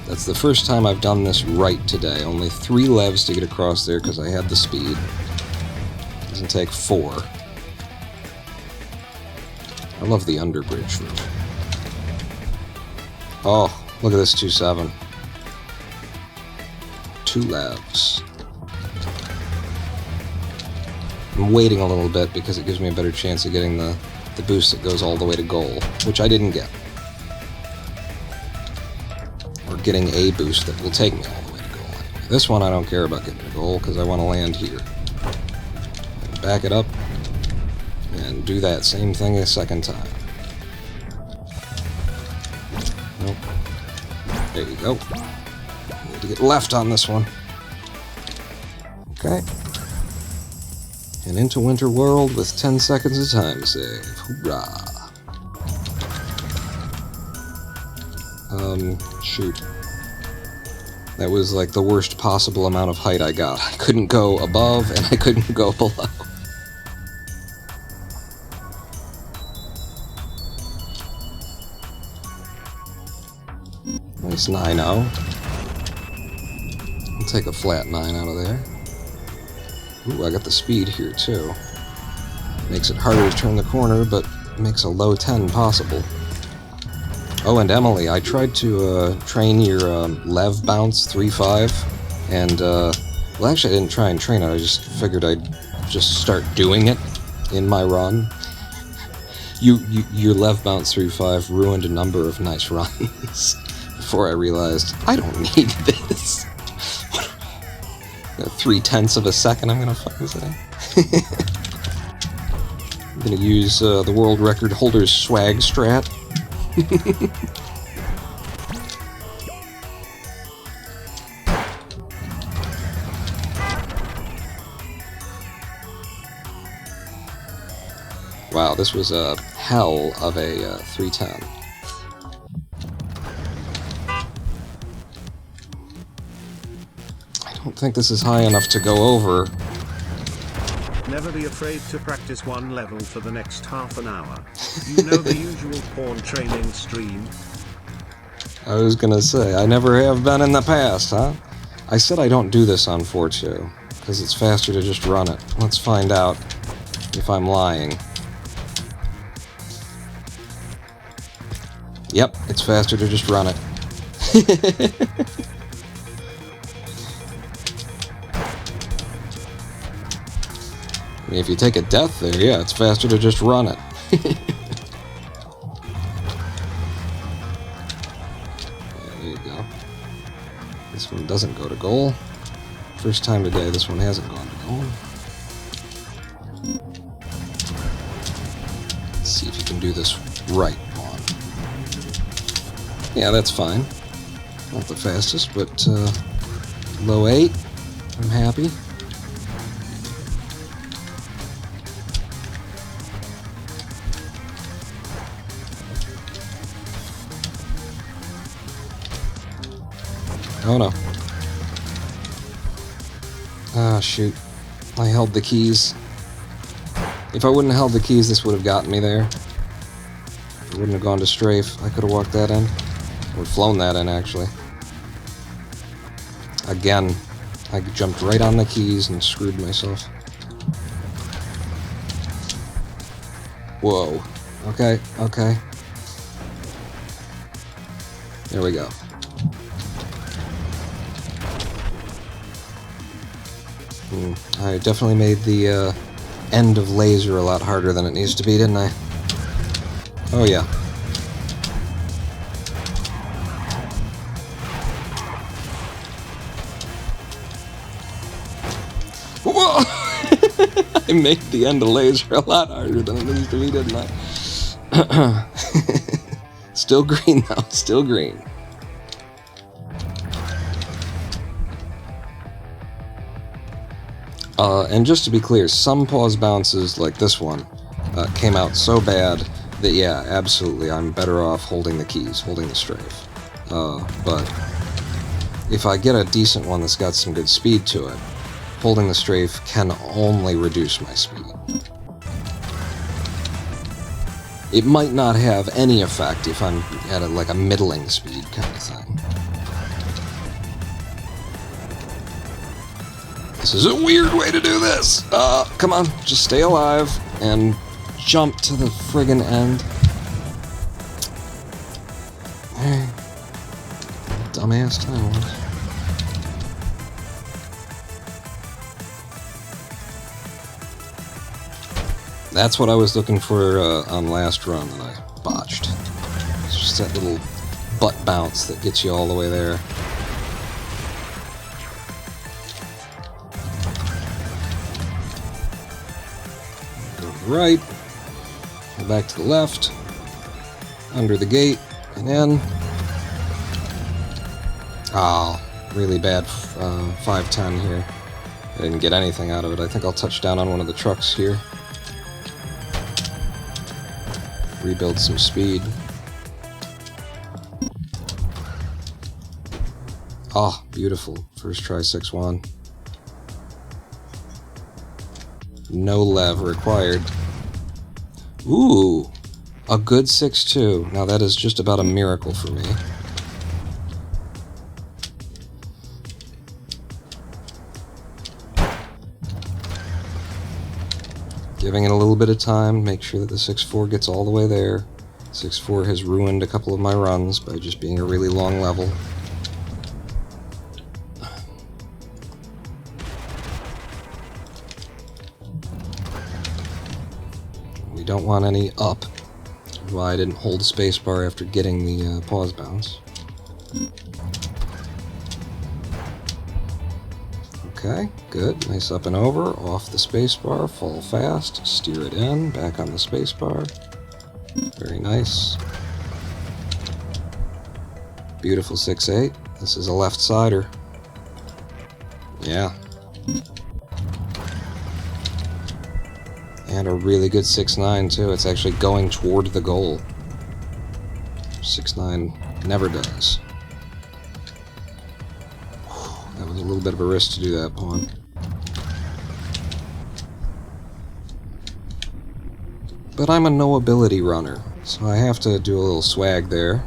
that's the first time I've done this right today. Only 3 levs to get across there because I had the speed. Doesn't take 4. I love the underbridge version. Oh, look at this 2-7. 2 levs. I'm waiting a little bit because it gives me a better chance of getting the boost that goes all the way to goal, which I didn't get. Or getting a boost that will take me all the way to goal anyway. This one I don't care about getting to goal because I want to land here. And back it up and do that same thing a second time. Nope. There you go. Need to get left on this one. Okay. And into Winter World with 10 seconds of time save. Hoorah! Shoot. That was like the worst possible amount of height I got. I couldn't go above and I couldn't go below. Nice 9-0. I'll take a flat 9 out of there. Ooh, I got the speed here too. Makes it harder to turn the corner, but makes a low 10 possible. Oh, and Emily, I tried to train your lev bounce 3-5, and well, actually I didn't try and train it, I just figured I'd just start doing it in my run. Your lev bounce 3-5 ruined a number of nice runs before I realized I don't need this. 0.3 of a second I'm gonna fucking say. I'm gonna use the world record holder's swag strat. Wow, this was a hell of a 310. I don't think this is high enough to go over. Never be afraid to practice one level for the next half an hour. You know the usual pawn training stream. I was gonna say, I never have been in the past, huh? I said I don't do this on 4.2, because it's faster to just run it. Let's find out if I'm lying. Yep, it's faster to just run it. I mean, if you take a death there, yeah, it's faster to just run it. And There you go. This one doesn't go to goal. First time today this one hasn't gone to goal. Let's see if you can do this right, pawn. Yeah, that's fine. Not the fastest, but low 8. I'm happy. Oh no. Ah, shoot. I held the keys. If I wouldn't have held the keys, this would have gotten me there. It wouldn't have gone to strafe. I could have walked that in. Or flown that in, actually. Again, I jumped right on the keys and screwed myself. Whoa. Okay, okay. There we go. I definitely made the end of laser a lot harder than it needs to be, didn't I? Oh yeah. Whoa! I made the end of laser a lot harder than it needs to be, didn't I? Still green though, still green. And just to be clear, some pause bounces like this one came out so bad that, yeah, absolutely, I'm better off holding the keys, holding the strafe. But if I get a decent one that's got some good speed to it, holding the strafe can only reduce my speed. It might not have any effect if I'm at like a middling speed kind of thing. This is a weird way to do this! Come on, just stay alive and jump to the friggin' end. Hey. Dumbass time was. That's what I was looking for on last run that I botched. It's just that little butt bounce that gets you all the way there. Right, go back to the left, under the gate, and in. Oh, really bad 510 here. I didn't get anything out of it. I think I'll touch down on one of the trucks here. Rebuild some speed. Oh, beautiful. First try 6-1. No lev required. Ooh, a good 6-2. Now that is just about a miracle for me. Giving it a little bit of time, make sure that the 6-4 gets all the way there. 6-4 has ruined a couple of my runs by just being a really long level. We don't want any up. That's why I didn't hold the spacebar after getting the pause bounce. Okay, good. Nice up and over. Off the spacebar. Fall fast. Steer it in. Back on the spacebar. Very nice. Beautiful 6-8. This is a left-sider. Yeah. And a really good 6-9 too. It's actually going toward the goal. 6-9 never does. That was a little bit of a risk to do that pawn. But I'm a no ability runner, so I have to do a little swag there.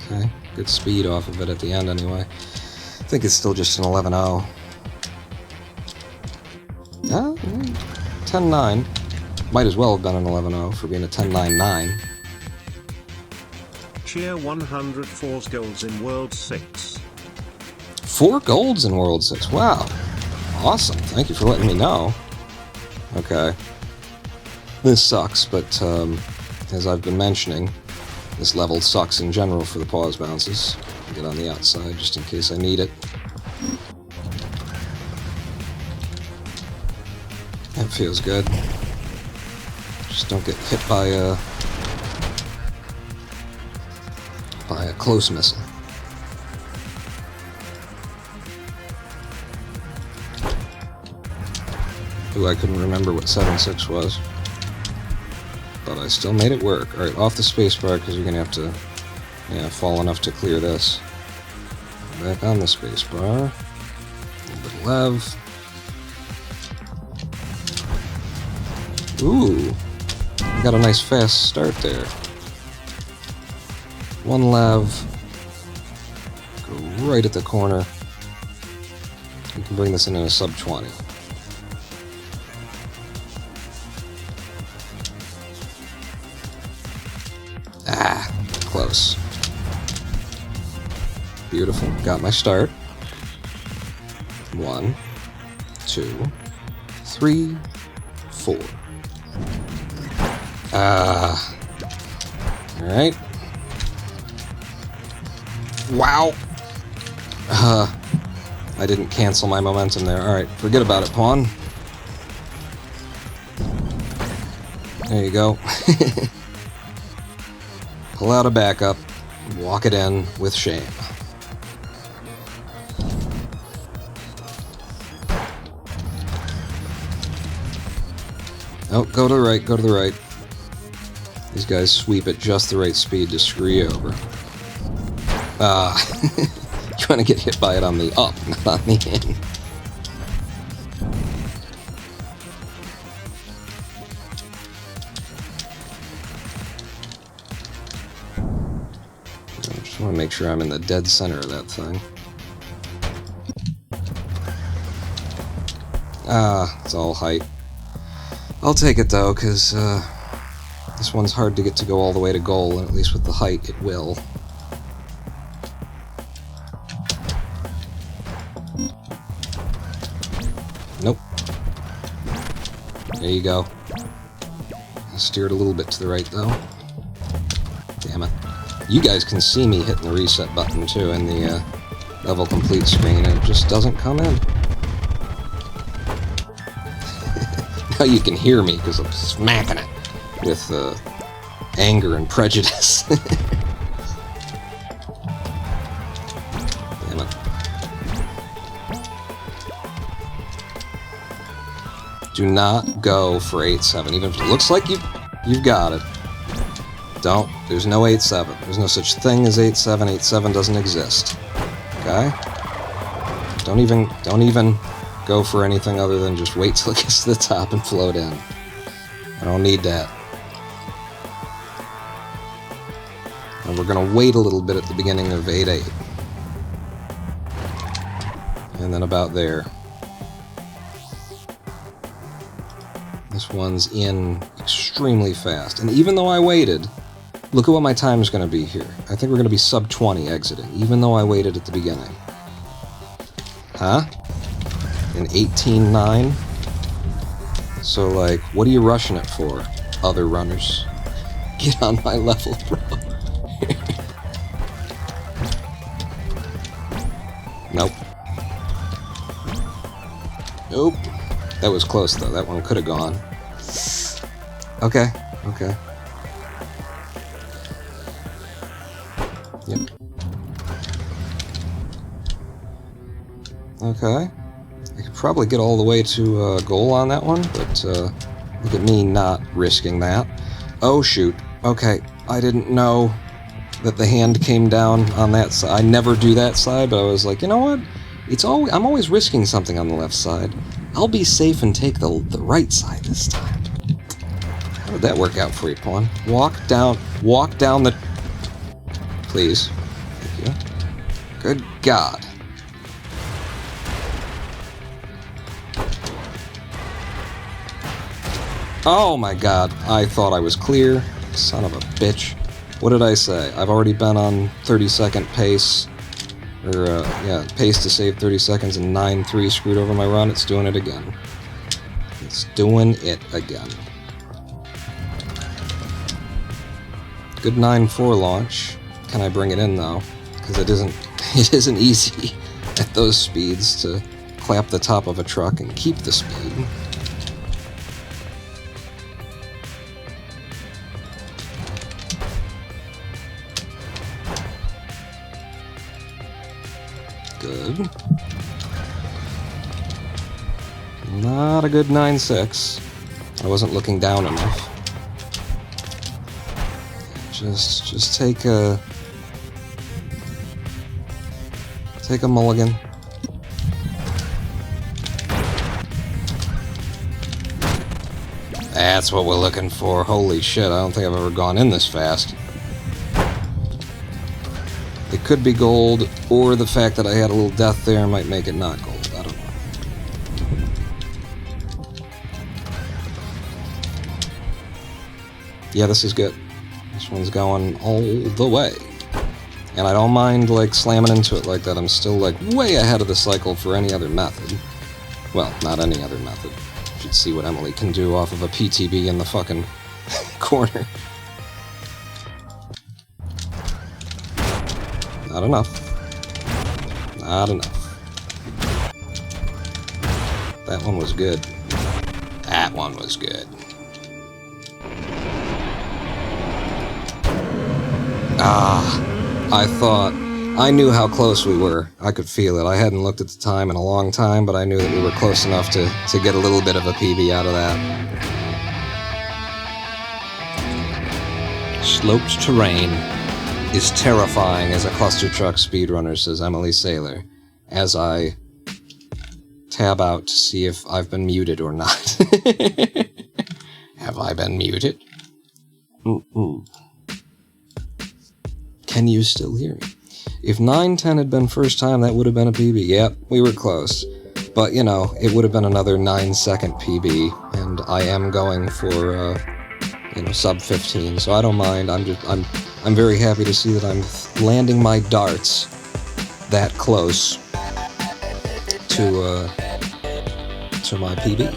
Okay, good speed off of it at the end anyway. I think it's still just an 11-0. 10-9. Might as well have been an 11-0 for being a 10-9-9. Cheer 104's goals in World 6. 4 golds in World 6. Wow. Awesome. Thank you for letting me know. Okay. This sucks, but as I've been mentioning, this level sucks in general for the pause bounces. I'll get on the outside just in case I need it. That feels good. Just don't get hit by a close missile. Ooh, I couldn't remember what 7.6 was. But I still made it work. Alright, off the spacebar, because you're going to have to fall enough to clear this. Back on the spacebar. A little bit of lev. Ooh! Got a nice fast start there. One lev. Go right at the corner. You can bring this in a sub 20. Ah, close. Beautiful. Got my start. 1, 2, 3, 4. Alright. Wow! I didn't cancel my momentum there. Alright, forget about it, Pawn. There you go. Pull out a backup, walk it in with shame. Oh, go to the right, go to the right. These guys sweep at just the right speed to screw you over. You want to get hit by it on the up, not on the in. I just want to make sure I'm in the dead center of that thing. It's all height. I'll take it though, because this one's hard to get to go all the way to goal, and at least with the height it will. Nope. There you go. I steered a little bit to the right though. Damn it. You guys can see me hitting the reset button too in the level complete screen, and it just doesn't come in. Now you can hear me because I'm smacking it with anger and prejudice. Damn it. Do not go for 8-7, even if it looks like you've got it. Don't. There's no 8-7. There's no such thing as 8-7. 8-7 doesn't exist. Okay? Don't even go for anything other than just wait till it gets to the top and float in. I don't need that. And we're going to wait a little bit at the beginning of 8-8. And then about there. This one's in extremely fast. And even though I waited, look at what my time is going to be here. I think we're going to be sub 20 exiting, even though I waited at the beginning. Huh? An 18.9? So, like, what are you rushing it for, other runners? Get on my level, bro. Nope. Nope. That was close, though. That one could have gone. Okay. Okay. Yep. Okay. I could probably get all the way to goal on that one, but look at me not risking that. Oh, shoot. Okay. I didn't know that the hand came down on that side. I never do that side, but I was like, you know what? I'm always risking something on the left side. I'll be safe and take the right side this time. How did that work out for you, Pawn? Walk down the... Please. Thank you. Good God. Oh my God, I thought I was clear. Son of a bitch. What did I say? I've already been on 30-second pace. Or, yeah, pace to save 30 seconds and 9-3 screwed over my run. It's doing it again. It's doing it again. Good 9.4 launch. Can I bring it in though? Because it isn't easy at those speeds to clap the top of a truck and keep the speed. Good. Not a good 9.6. I wasn't looking down enough. Just take a mulligan. That's what we're looking for. Holy shit, I don't think I've ever gone in this fast. It could be gold, or the fact that I had a little death there might make it not gold. I don't know. Yeah, this is good. This one's going all the way. And I don't mind, like, slamming into it like that. I'm still, like, way ahead of the cycle for any other method. Well, not any other method. You should see what Emily can do off of a PTB in the fucking corner. Not enough. Not enough. That one was good. That one was good. I knew how close we were. I could feel it. I hadn't looked at the time in a long time, but I knew that we were close enough to get a little bit of a PB out of that. Sloped terrain is terrifying as a Clustertruck speedrunner, says Emily Saylor, as I tab out to see if I've been muted or not. Have I been muted? Can you still hear me? If 9.10 had been first time, that would have been a PB. Yep, we were close. But, you know, it would have been another 9-second PB, and I am going for, sub 15, so I don't mind. I'm very happy to see that I'm landing my darts that close to my PB.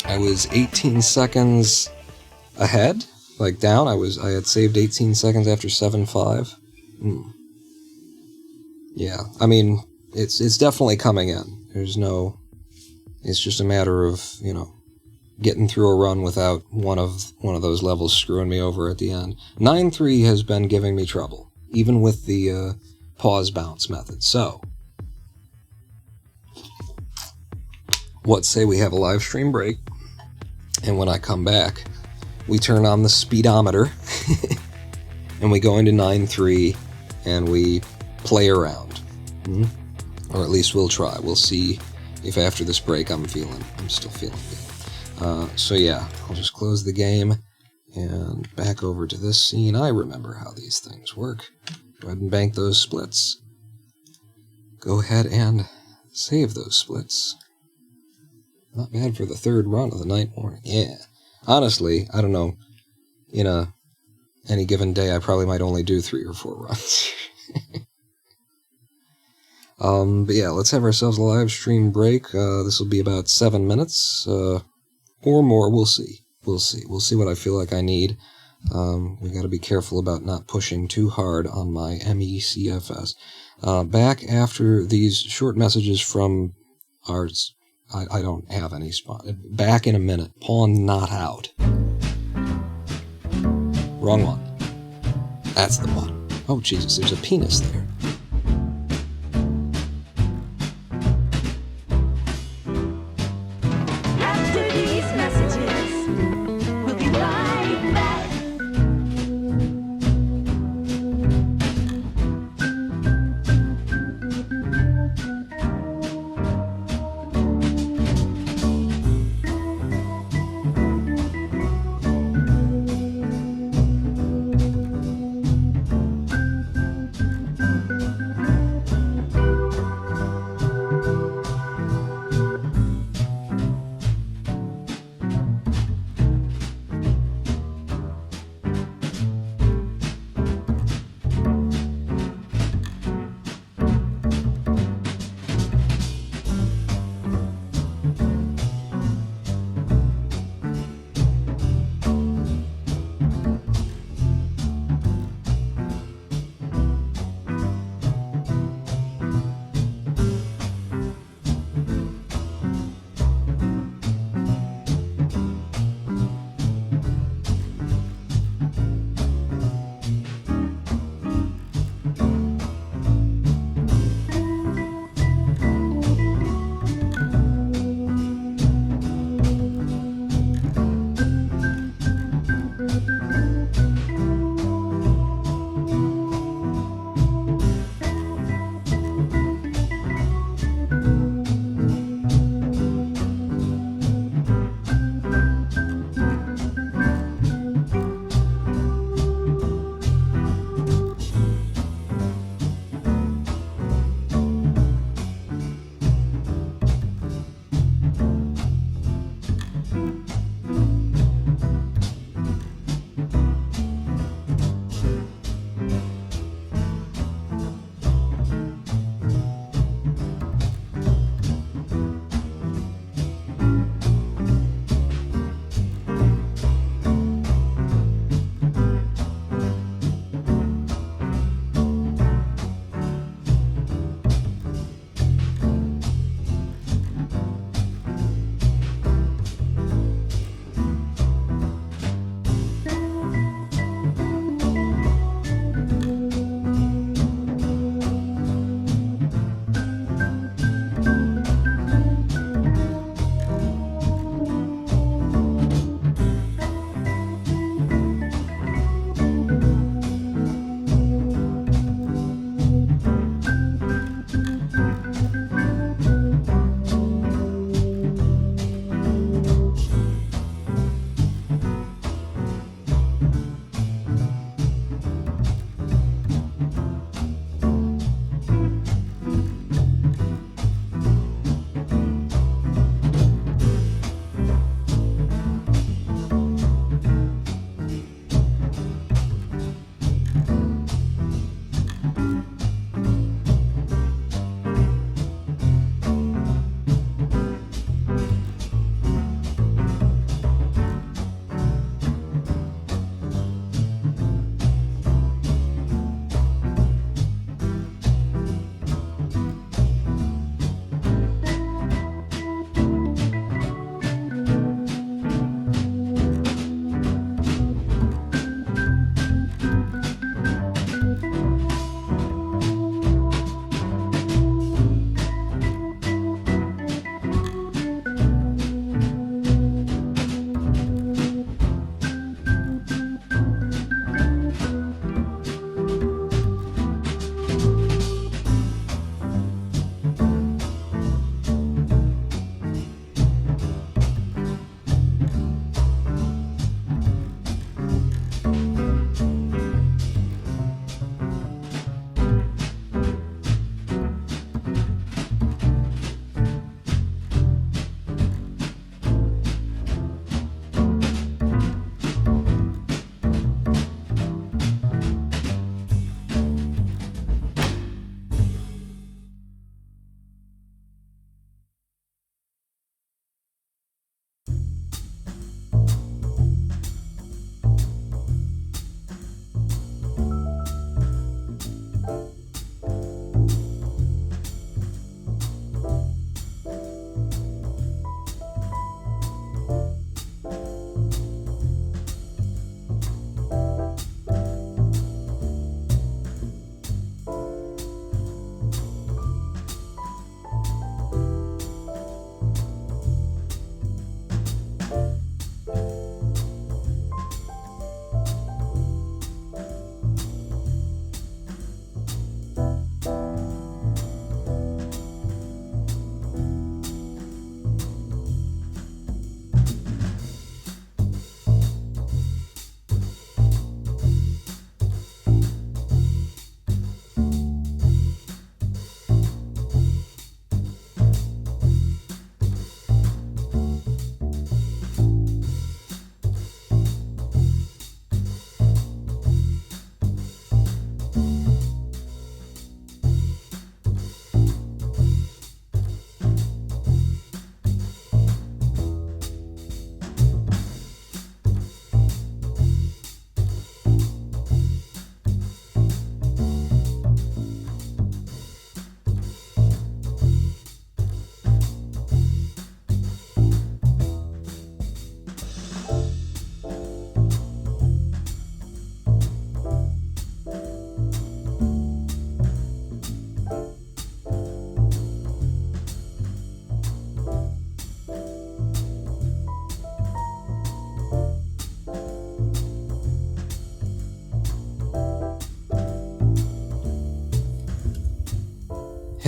I was 18 seconds ahead. Like down, I had saved 18 seconds after 7.5. Yeah, I mean, it's definitely coming in. It's just a matter of, getting through a run without one of those levels screwing me over at the end. 9.3 has been giving me trouble, even with the pause bounce method. So, what say we have a live stream break, and when I come back, we turn on the speedometer, and we go into 9.3, and we play around. Or at least we'll try. We'll see if after this break I'm still feeling good. So yeah, I'll just close the game, and back over to this scene. I remember how these things work. Go ahead and bank those splits. Go ahead and save those splits. Not bad for the third run of the night morning. Yeah. Honestly, I don't know, any given day I probably might only do 3 or 4 runs. But yeah, let's have ourselves a live stream break. This will be about 7 minutes, or more, we'll see. We'll see what I feel like I need. We gotta be careful about not pushing too hard on my mecfs. Back after these short messages from our... I don't have any spot. Back in a minute. Pawn not out. Wrong one. That's the one. Oh, Jesus, there's a penis there. After these messages, we'll be right back.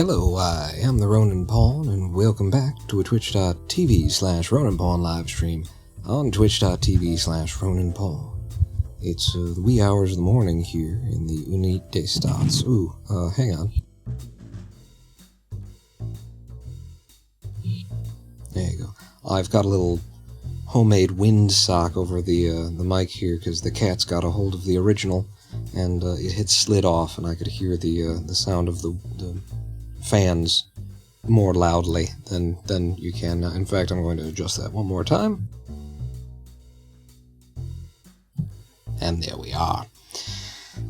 Hello, I am the Roninpawn, and welcome back to a twitch.tv/Roninpawn livestream on twitch.tv/Roninpawn. It's the wee hours of the morning here in the Unite des Staats. Ooh, hang on. There you go. I've got a little homemade wind sock over the mic here because the cat's got a hold of the original, and it had slid off, and I could hear the sound of the fans more loudly than you can now. In fact, I'm going to adjust that one more time. And there we are.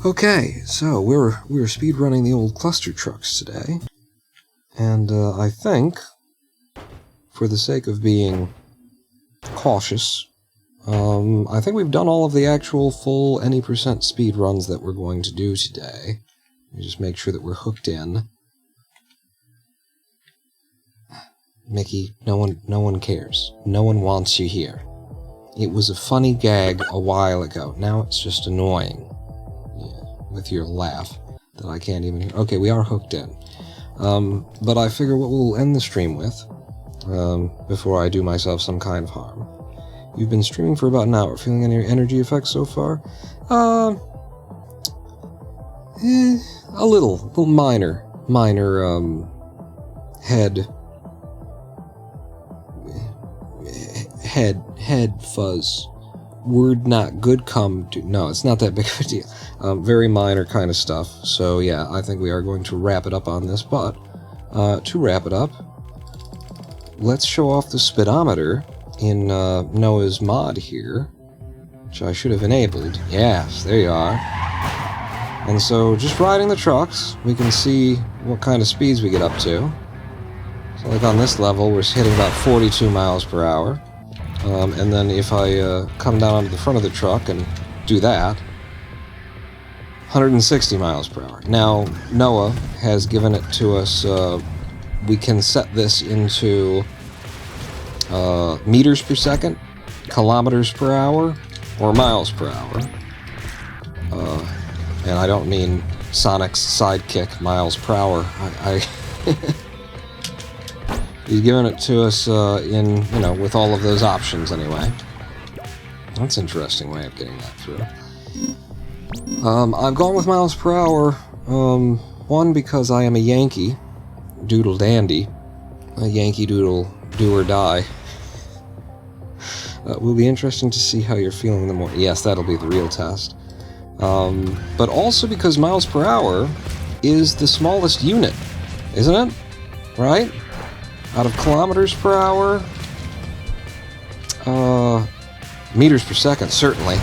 Okay, so we're speedrunning the old cluster trucks today, and I think, for the sake of being cautious, I think we've done all of the actual full any percent speed runs that we're going to do today. Let me just make sure that we're hooked in. Mickey, no one cares. No one wants you here. It was a funny gag a while ago. Now it's just annoying. Yeah, with your laugh that I can't even hear. Okay, we are hooked in. But I figure what we'll end the stream with, before I do myself some kind of harm. You've been streaming for about an hour. Feeling any energy effects so far? A little minor, head fuzz. Word not good come to... No, it's not that big of a deal. Very minor kind of stuff. So yeah, I think we are going to wrap it up on this, but to wrap it up, let's show off the speedometer in Noah's mod here, which I should have enabled. Yes, there you are. And so, just riding the trucks, we can see what kind of speeds we get up to. So like on this level, we're hitting about 42 miles per hour. And then if I come down onto the front of the truck and do that, 160 miles per hour. Now, Noah has given it to us. We can set this into meters per second, kilometers per hour, or miles per hour. And I don't mean Sonic's sidekick, miles per hour. He's given it to us with all of those options anyway. That's an interesting way of getting that through. I've gone with miles per hour, one, because I am a Yankee doodle dandy, a Yankee doodle do or die. Will be interesting to see how you're feeling in the morning. Yes, that'll be the real test. But also because miles per hour is the smallest unit, isn't it? Right? Out of kilometers per hour? Meters per second, certainly.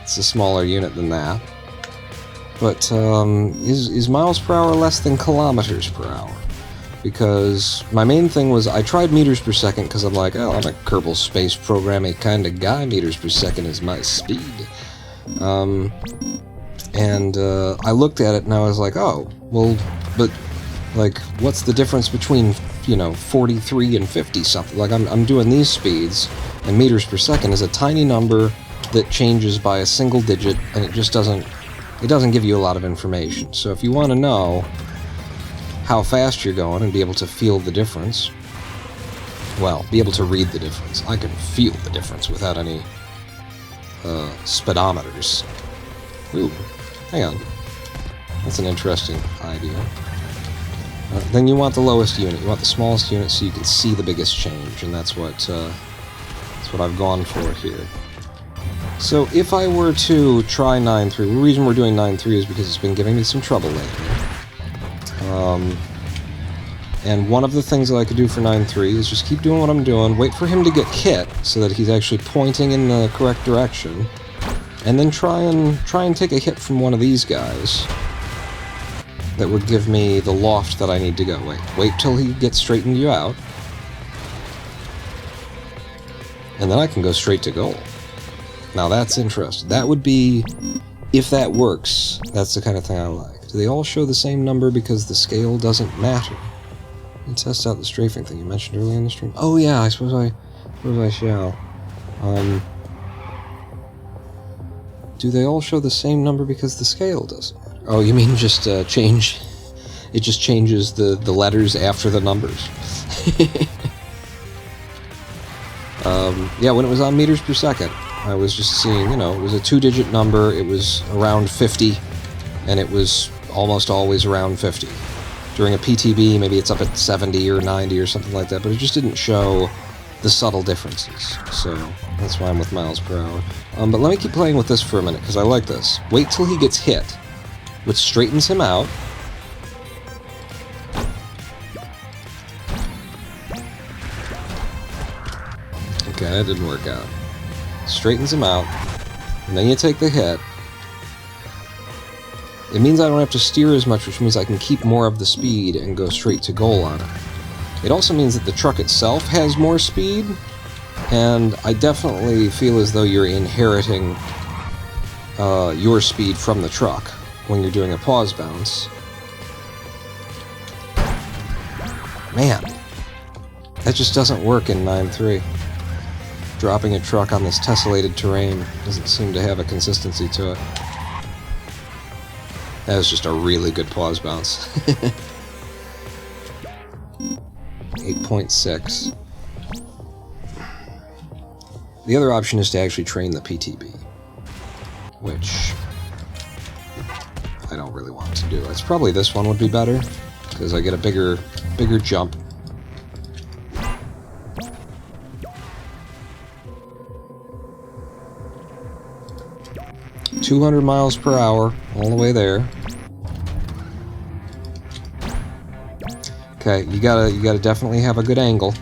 It's a smaller unit than that. But is miles per hour less than kilometers per hour? Because my main thing was I tried meters per second because I'm like, oh, I'm a Kerbal Space Programming kind of guy. Meters per second is my speed. I looked at it and I was like, oh, well, but like, what's the difference between 43 and 50 something? Like, I'm doing these speeds, and meters per second is a tiny number that changes by a single digit, and it just doesn't give you a lot of information. So if you want to know how fast you're going and be able to feel the difference, well, be able to read the difference. I can feel the difference without any speedometers. Ooh, hang on. That's an interesting idea. Then you want the lowest unit. You want the smallest unit so you can see the biggest change, and that's what I've gone for here. So if I were to try 9.3, the reason we're doing 9.3 is because it's been giving me some trouble lately. And one of the things that I could do for 9.3 is just keep doing what I'm doing, wait for him to get hit so that he's actually pointing in the correct direction, and then try and take a hit from one of these guys that would give me the loft that I need to go. Wait till he gets straightened you out, and then I can go straight to goal. Now that's interesting. That would be, if that works, that's the kind of thing I like. Do they all show the same number because the scale doesn't matter? Let's test out the strafing thing you mentioned earlier in the stream. Oh yeah, I suppose I shall. Do they all show the same number because the scale doesn't matter? Oh, you mean just change It just changes the letters after the numbers. Yeah, when it was on meters per second, I was just seeing, you know, it was a 2-digit number, it was around 50, and it was almost always around 50. During a PTB, maybe it's up at 70 or 90 or something like that, but it just didn't show the subtle differences. So that's why I'm with miles per hour. But let me keep playing with this for a minute, because I like this. Wait till he gets hit, which straightens him out. Okay, that didn't work out. Straightens him out, and then you take the hit. It means I don't have to steer as much, which means I can keep more of the speed and go straight to goal on it. It also means that the truck itself has more speed, and I definitely feel as though you're inheriting your speed from the truck when you're doing a pause bounce. Man, that just doesn't work in 9.3. Dropping a truck on this tessellated terrain doesn't seem to have a consistency to it. That was just a really good pause bounce. 8.6. The other option is to actually train the PTB, which I don't really want to do. It's probably this one would be better, because I get a bigger jump. .200 miles per hour, all the way there. Okay, you gotta definitely have a good angle.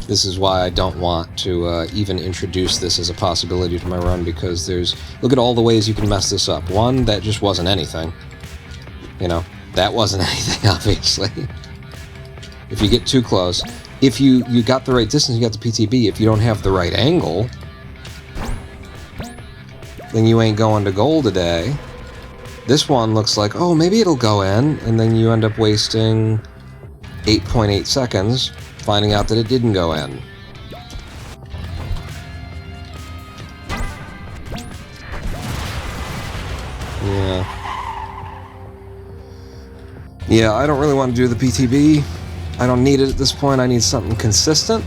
This is why I don't want to even introduce this as a possibility to my run, because look at all the ways you can mess this up. One, that just wasn't anything. You know, that wasn't anything, obviously. If you get too close, if you got the right distance, you got the PTB. If you don't have the right angle, then you ain't going to goal today. This one looks like, oh, maybe it'll go in, and then you end up wasting 8.8 seconds finding out that it didn't go in. Yeah, I don't really want to do the PTB. I don't need it at this point. I need something consistent.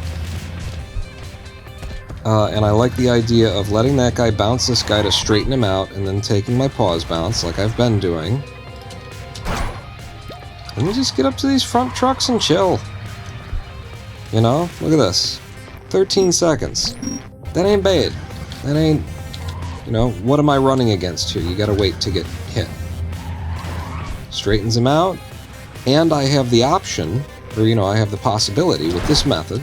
And I like the idea of letting that guy bounce this guy to straighten him out, and then taking my pause bounce, like I've been doing. Let me just get up to these front trucks and chill. You know, look at this. 13 seconds. That ain't bad. That ain't... You know, what am I running against here? You gotta wait to get hit. Straightens him out. And I have the option, or, you know, I have the possibility with this method,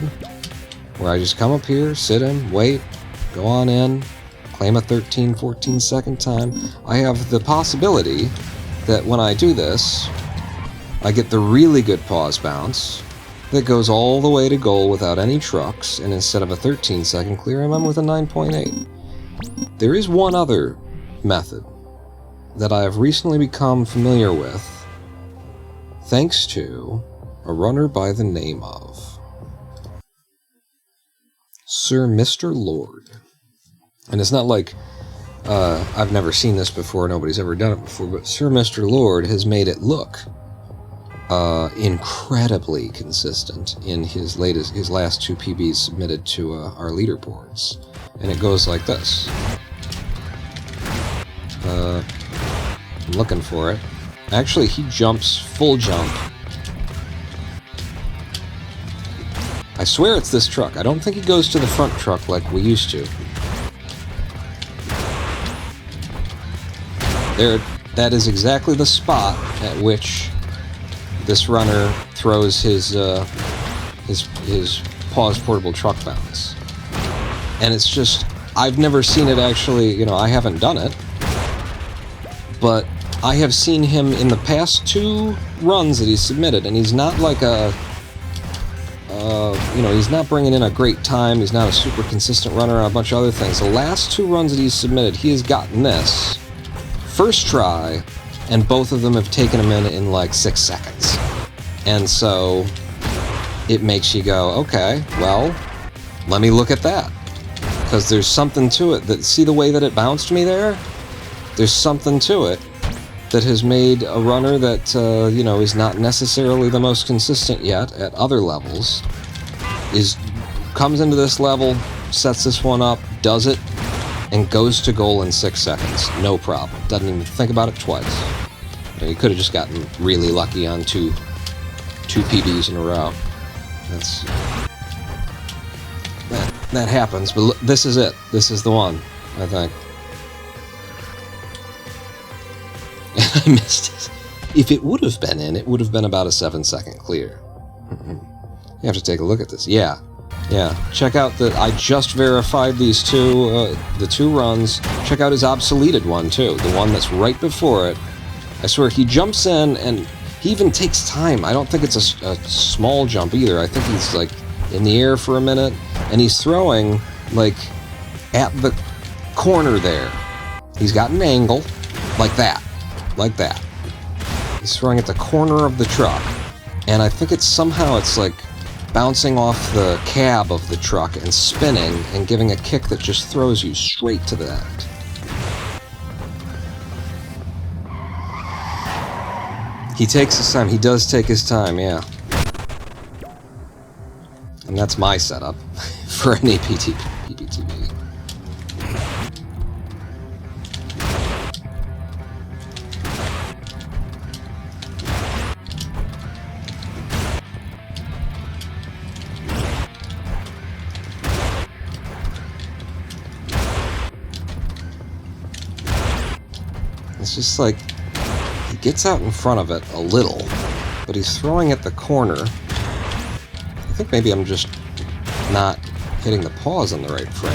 where I just come up here, sit him, wait, go on in, claim a 13, 14 second time. I have the possibility that when I do this, I get the really good pause bounce that goes all the way to goal without any trucks, and instead of a 13 second clear, I'm with a 9.8. There is one other method that I have recently become familiar with, thanks to a runner by the name of Sir Mr. Lord. And it's not like I've never seen this before, nobody's ever done it before, but Sir Mr. Lord has made it look incredibly consistent in his last two PBs submitted to our leaderboards. And it goes like this. I'm looking for it. Actually, he jumps full jump. I swear it's this truck. I don't think he goes to the front truck like we used to. There, that is exactly the spot at which this runner throws his pause portable truck bounce. And it's just, I've never seen it actually, you know, I haven't done it, but I have seen him in the past two runs that he's submitted, and he's not like a, you know, he's not bringing in a great time, he's not a super consistent runner on a bunch of other things. The last two runs that he's submitted, he has gotten this first try, and both of them have taken him in like 6 seconds. And so, it makes you go, okay, well, let me look at that. Because there's something to it that, see the way that it bounced me there? There's something to it that has made a runner that, you know, is not necessarily the most consistent yet at other levels, comes into this level, sets this one up, does it, and goes to goal in 6 seconds. No problem. Doesn't even think about it twice. You know, you could have just gotten really lucky on two PBs in a row. That happens, but look, this is it. This is the one, I think. And I missed it. If it would have been in, it would have been about a 7-second clear. You have to take a look at this. Yeah. Check out that I just verified these the two runs. Check out his obsoleted one, too. The one that's right before it. I swear, he jumps in, and he even takes time. I don't think it's a small jump either. I think he's, like, in the air for a minute, and he's throwing, like, at the corner there. He's got an angle, like that. Like that. He's throwing at the corner of the truck, and I think it's like bouncing off the cab of the truck and spinning and giving a kick that just throws you straight to that. He takes his time. He does take his time, yeah. And that's my setup for any PBTV. It's just like, he gets out in front of it a little, but he's throwing at the corner. I think maybe I'm just not hitting the pause on the right frame.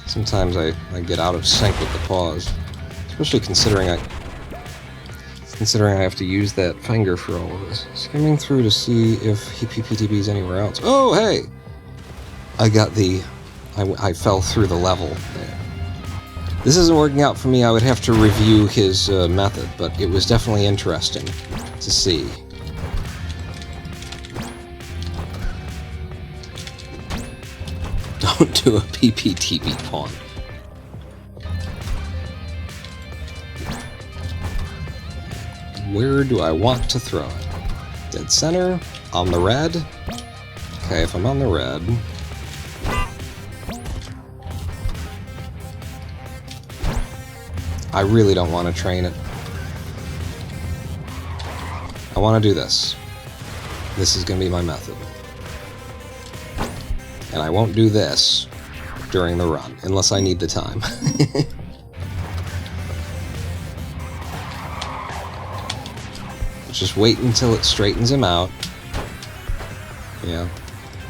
Sometimes I get out of sync with the pause, especially considering I have to use that finger for all of this. Skimming through to see if PBTV's anywhere else. Oh, hey! I fell through the level there. This isn't working out for me. I would have to review his method, but it was definitely interesting to see. Don't do a PBTV pawn. Where do I want to throw it? Dead center? On the red? Okay, if I'm on the red... I really don't want to train it. I want to do this. This is going to be my method. And I won't do this during the run, unless I need the time. Just wait until it straightens him out. Yeah.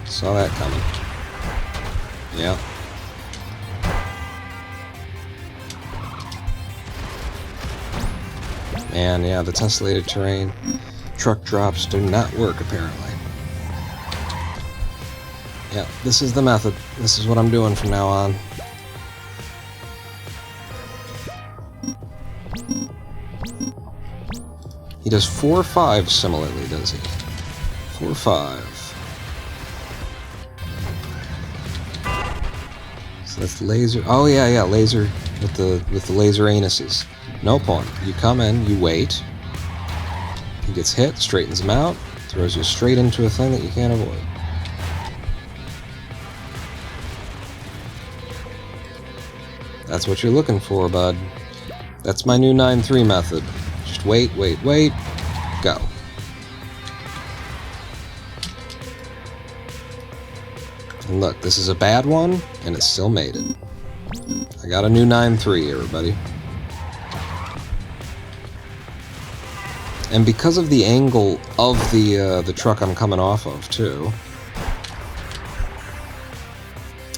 Saw that coming. Yeah. And yeah, the tessellated terrain truck drops do not work, apparently. Yeah, this is the method. This is what I'm doing from now on. He does 4-5 similarly, does he? 4-5. So that's laser. Oh yeah, laser with the laser anuses. No pawn. You come in, you wait. He gets hit, straightens him out, throws you straight into a thing that you can't avoid. That's what you're looking for, bud. That's my new 9-3 method. Just wait, go. And look, this is a bad one, and it still made it. I got a new 9-3, everybody. And because of the angle of the truck I'm coming off of, too,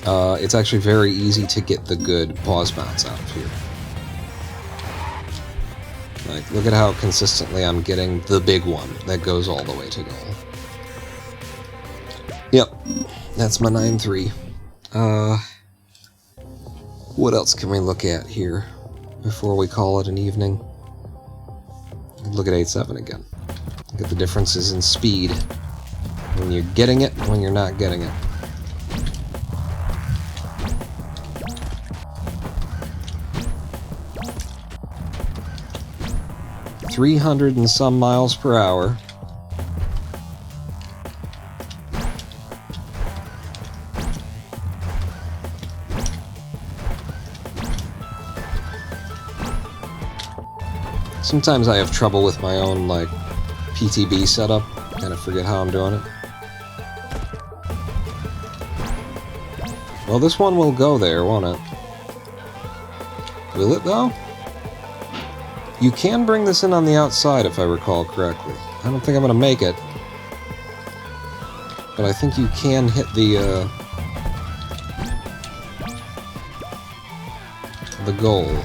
it's actually very easy to get the good pause bounce out of here. Like, look at how consistently I'm getting the big one that goes all the way to goal. Yep, that's my 9-3. What else can we look at here before we call it an evening? Look at 8-7 again. Look at the differences in speed. When you're getting it, when you're not getting it. .300 and some miles per hour. Sometimes I have trouble with my own, like, PTB setup, and I forget how I'm doing it. Well, this one will go there, won't it? Will it, though? You can bring this in on the outside, if I recall correctly. I don't think I'm going to make it. But I think you can hit the goal.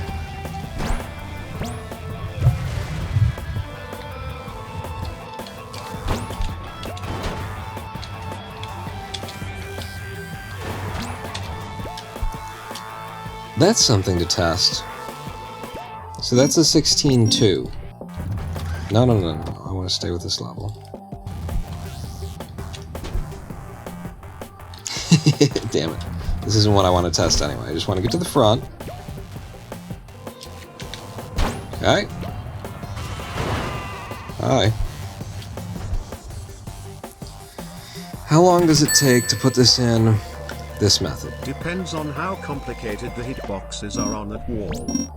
That's something to test. So that's a 16-2. No. I want to stay with this level. Damn it. This isn't what I want to test anyway. I just want to get to the front. Okay. Hi. How long does it take to put this in this method? Depends on how complicated the hitboxes are on that wall.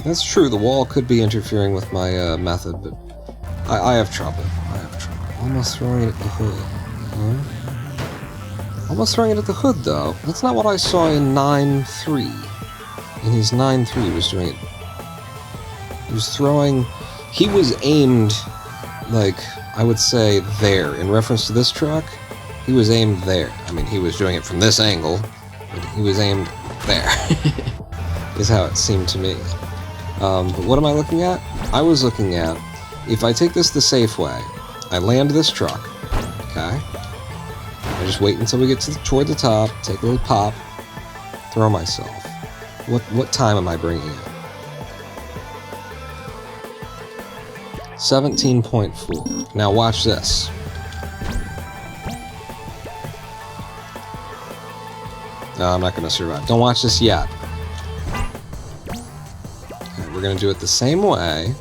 That's true, the wall could be interfering with my method, but I have trouble. Almost throwing it at the hood. Almost throwing it at the hood, though. That's not what I saw in 9-3. In his 9-3, he was doing it. He was throwing... He was aimed, like, I would say, there. In reference to this truck, he was aimed there. I mean, he was doing it from this angle, but he was aimed there. Is how it seemed to me. But what am I looking at? I was looking at, if I take this the safe way, I land this truck, okay? I just wait until we get toward the top, take a little pop, throw myself. What time am I bringing in? 17.4. Now watch this. No, I'm not going to survive. Don't watch this yet. Okay, we're going to do it the same way,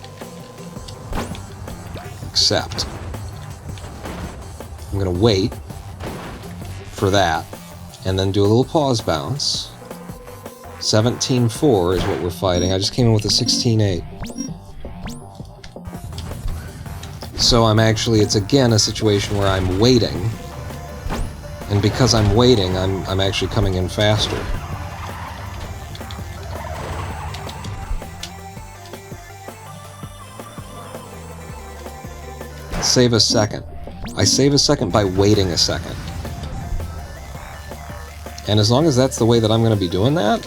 except I'm going to wait for that, and then do a little pause bounce. 17.4 is what we're fighting. I just came in with a 16.8. So I'm actually, it's again a situation where I'm waiting, and because I'm waiting, I'm actually coming in faster. Save a second. I save a second by waiting a second. And as long as that's the way that I'm going to be doing that,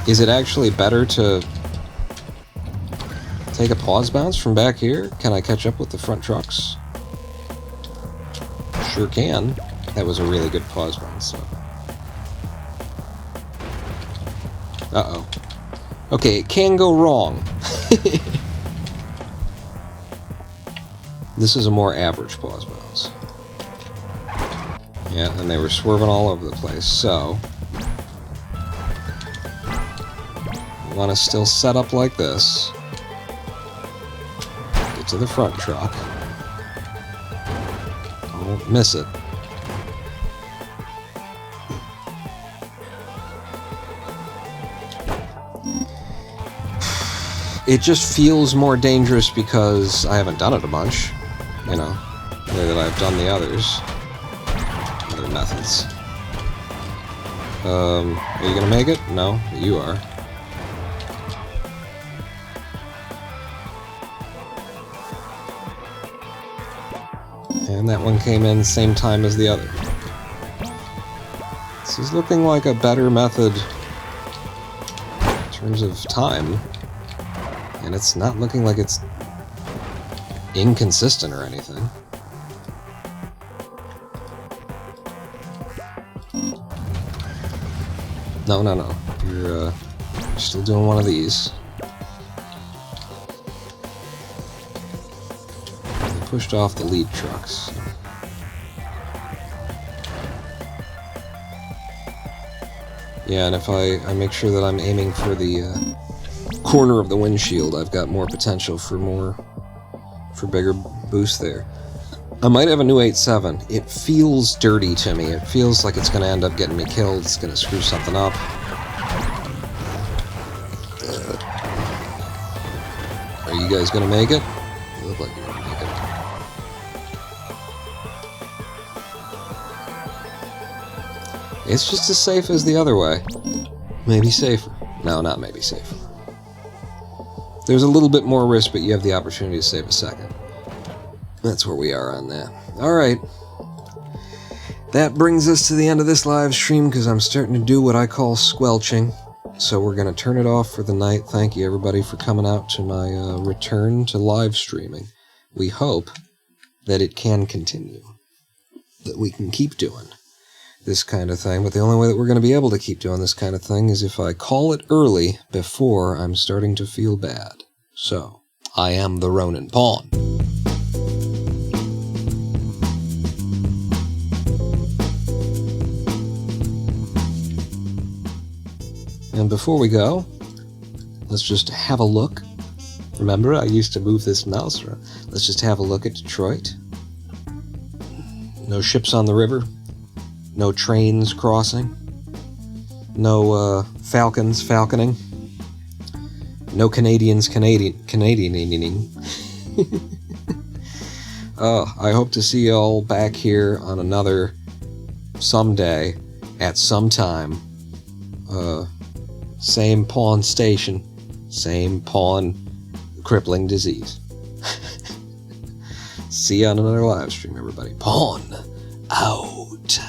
is it actually better to take a pause bounce from back here? Can I catch up with the front trucks? Sure can. That was a really good pause bounce. So. Uh-oh. Okay, it can go wrong. This is a more average pause bounce. Yeah, and they were swerving all over the place, so... I want to still set up like this. Get to the front truck. Don't miss it. It just feels more dangerous because I haven't done it a bunch. You know, the way that I've done the others. Other methods. Are you gonna make it? No, you are. And that one came in same time as the other. This is looking like a better method in terms of time. And it's not looking like it's inconsistent or anything. No. You're still doing one of these. I pushed off the lead trucks. Yeah, and if I make sure that I'm aiming for the corner of the windshield, I've got more potential for bigger boost there. I might have a new 8.7. It feels dirty to me. It feels like it's going to end up getting me killed. It's going to screw something up. Are you guys going to make it? You look like you're going to make it. It's just as safe as the other way. Maybe safer. No, not maybe safer. There's a little bit more risk, but you have the opportunity to save a second. That's where we are on that. Alright. That brings us to the end of this live stream, because I'm starting to do what I call squelching. So we're going to turn it off for the night. Thank you, everybody, for coming out to my return to live streaming. We hope that it can continue. That we can keep doing this kind of thing. But the only way that we're going to be able to keep doing this kind of thing is if I call it early before I'm starting to feel bad. So, I am the Roninpawn. And before we go, let's just have a look. Remember, I used to move this mouse around. Let's just have a look at Detroit. No ships on the river. No trains crossing. No falcons falconing. No Canadians Canadianing. I hope to see y'all back here on another someday at some time. Same pawn station, same pawn crippling disease. See you on another live stream, everybody. Pawn out.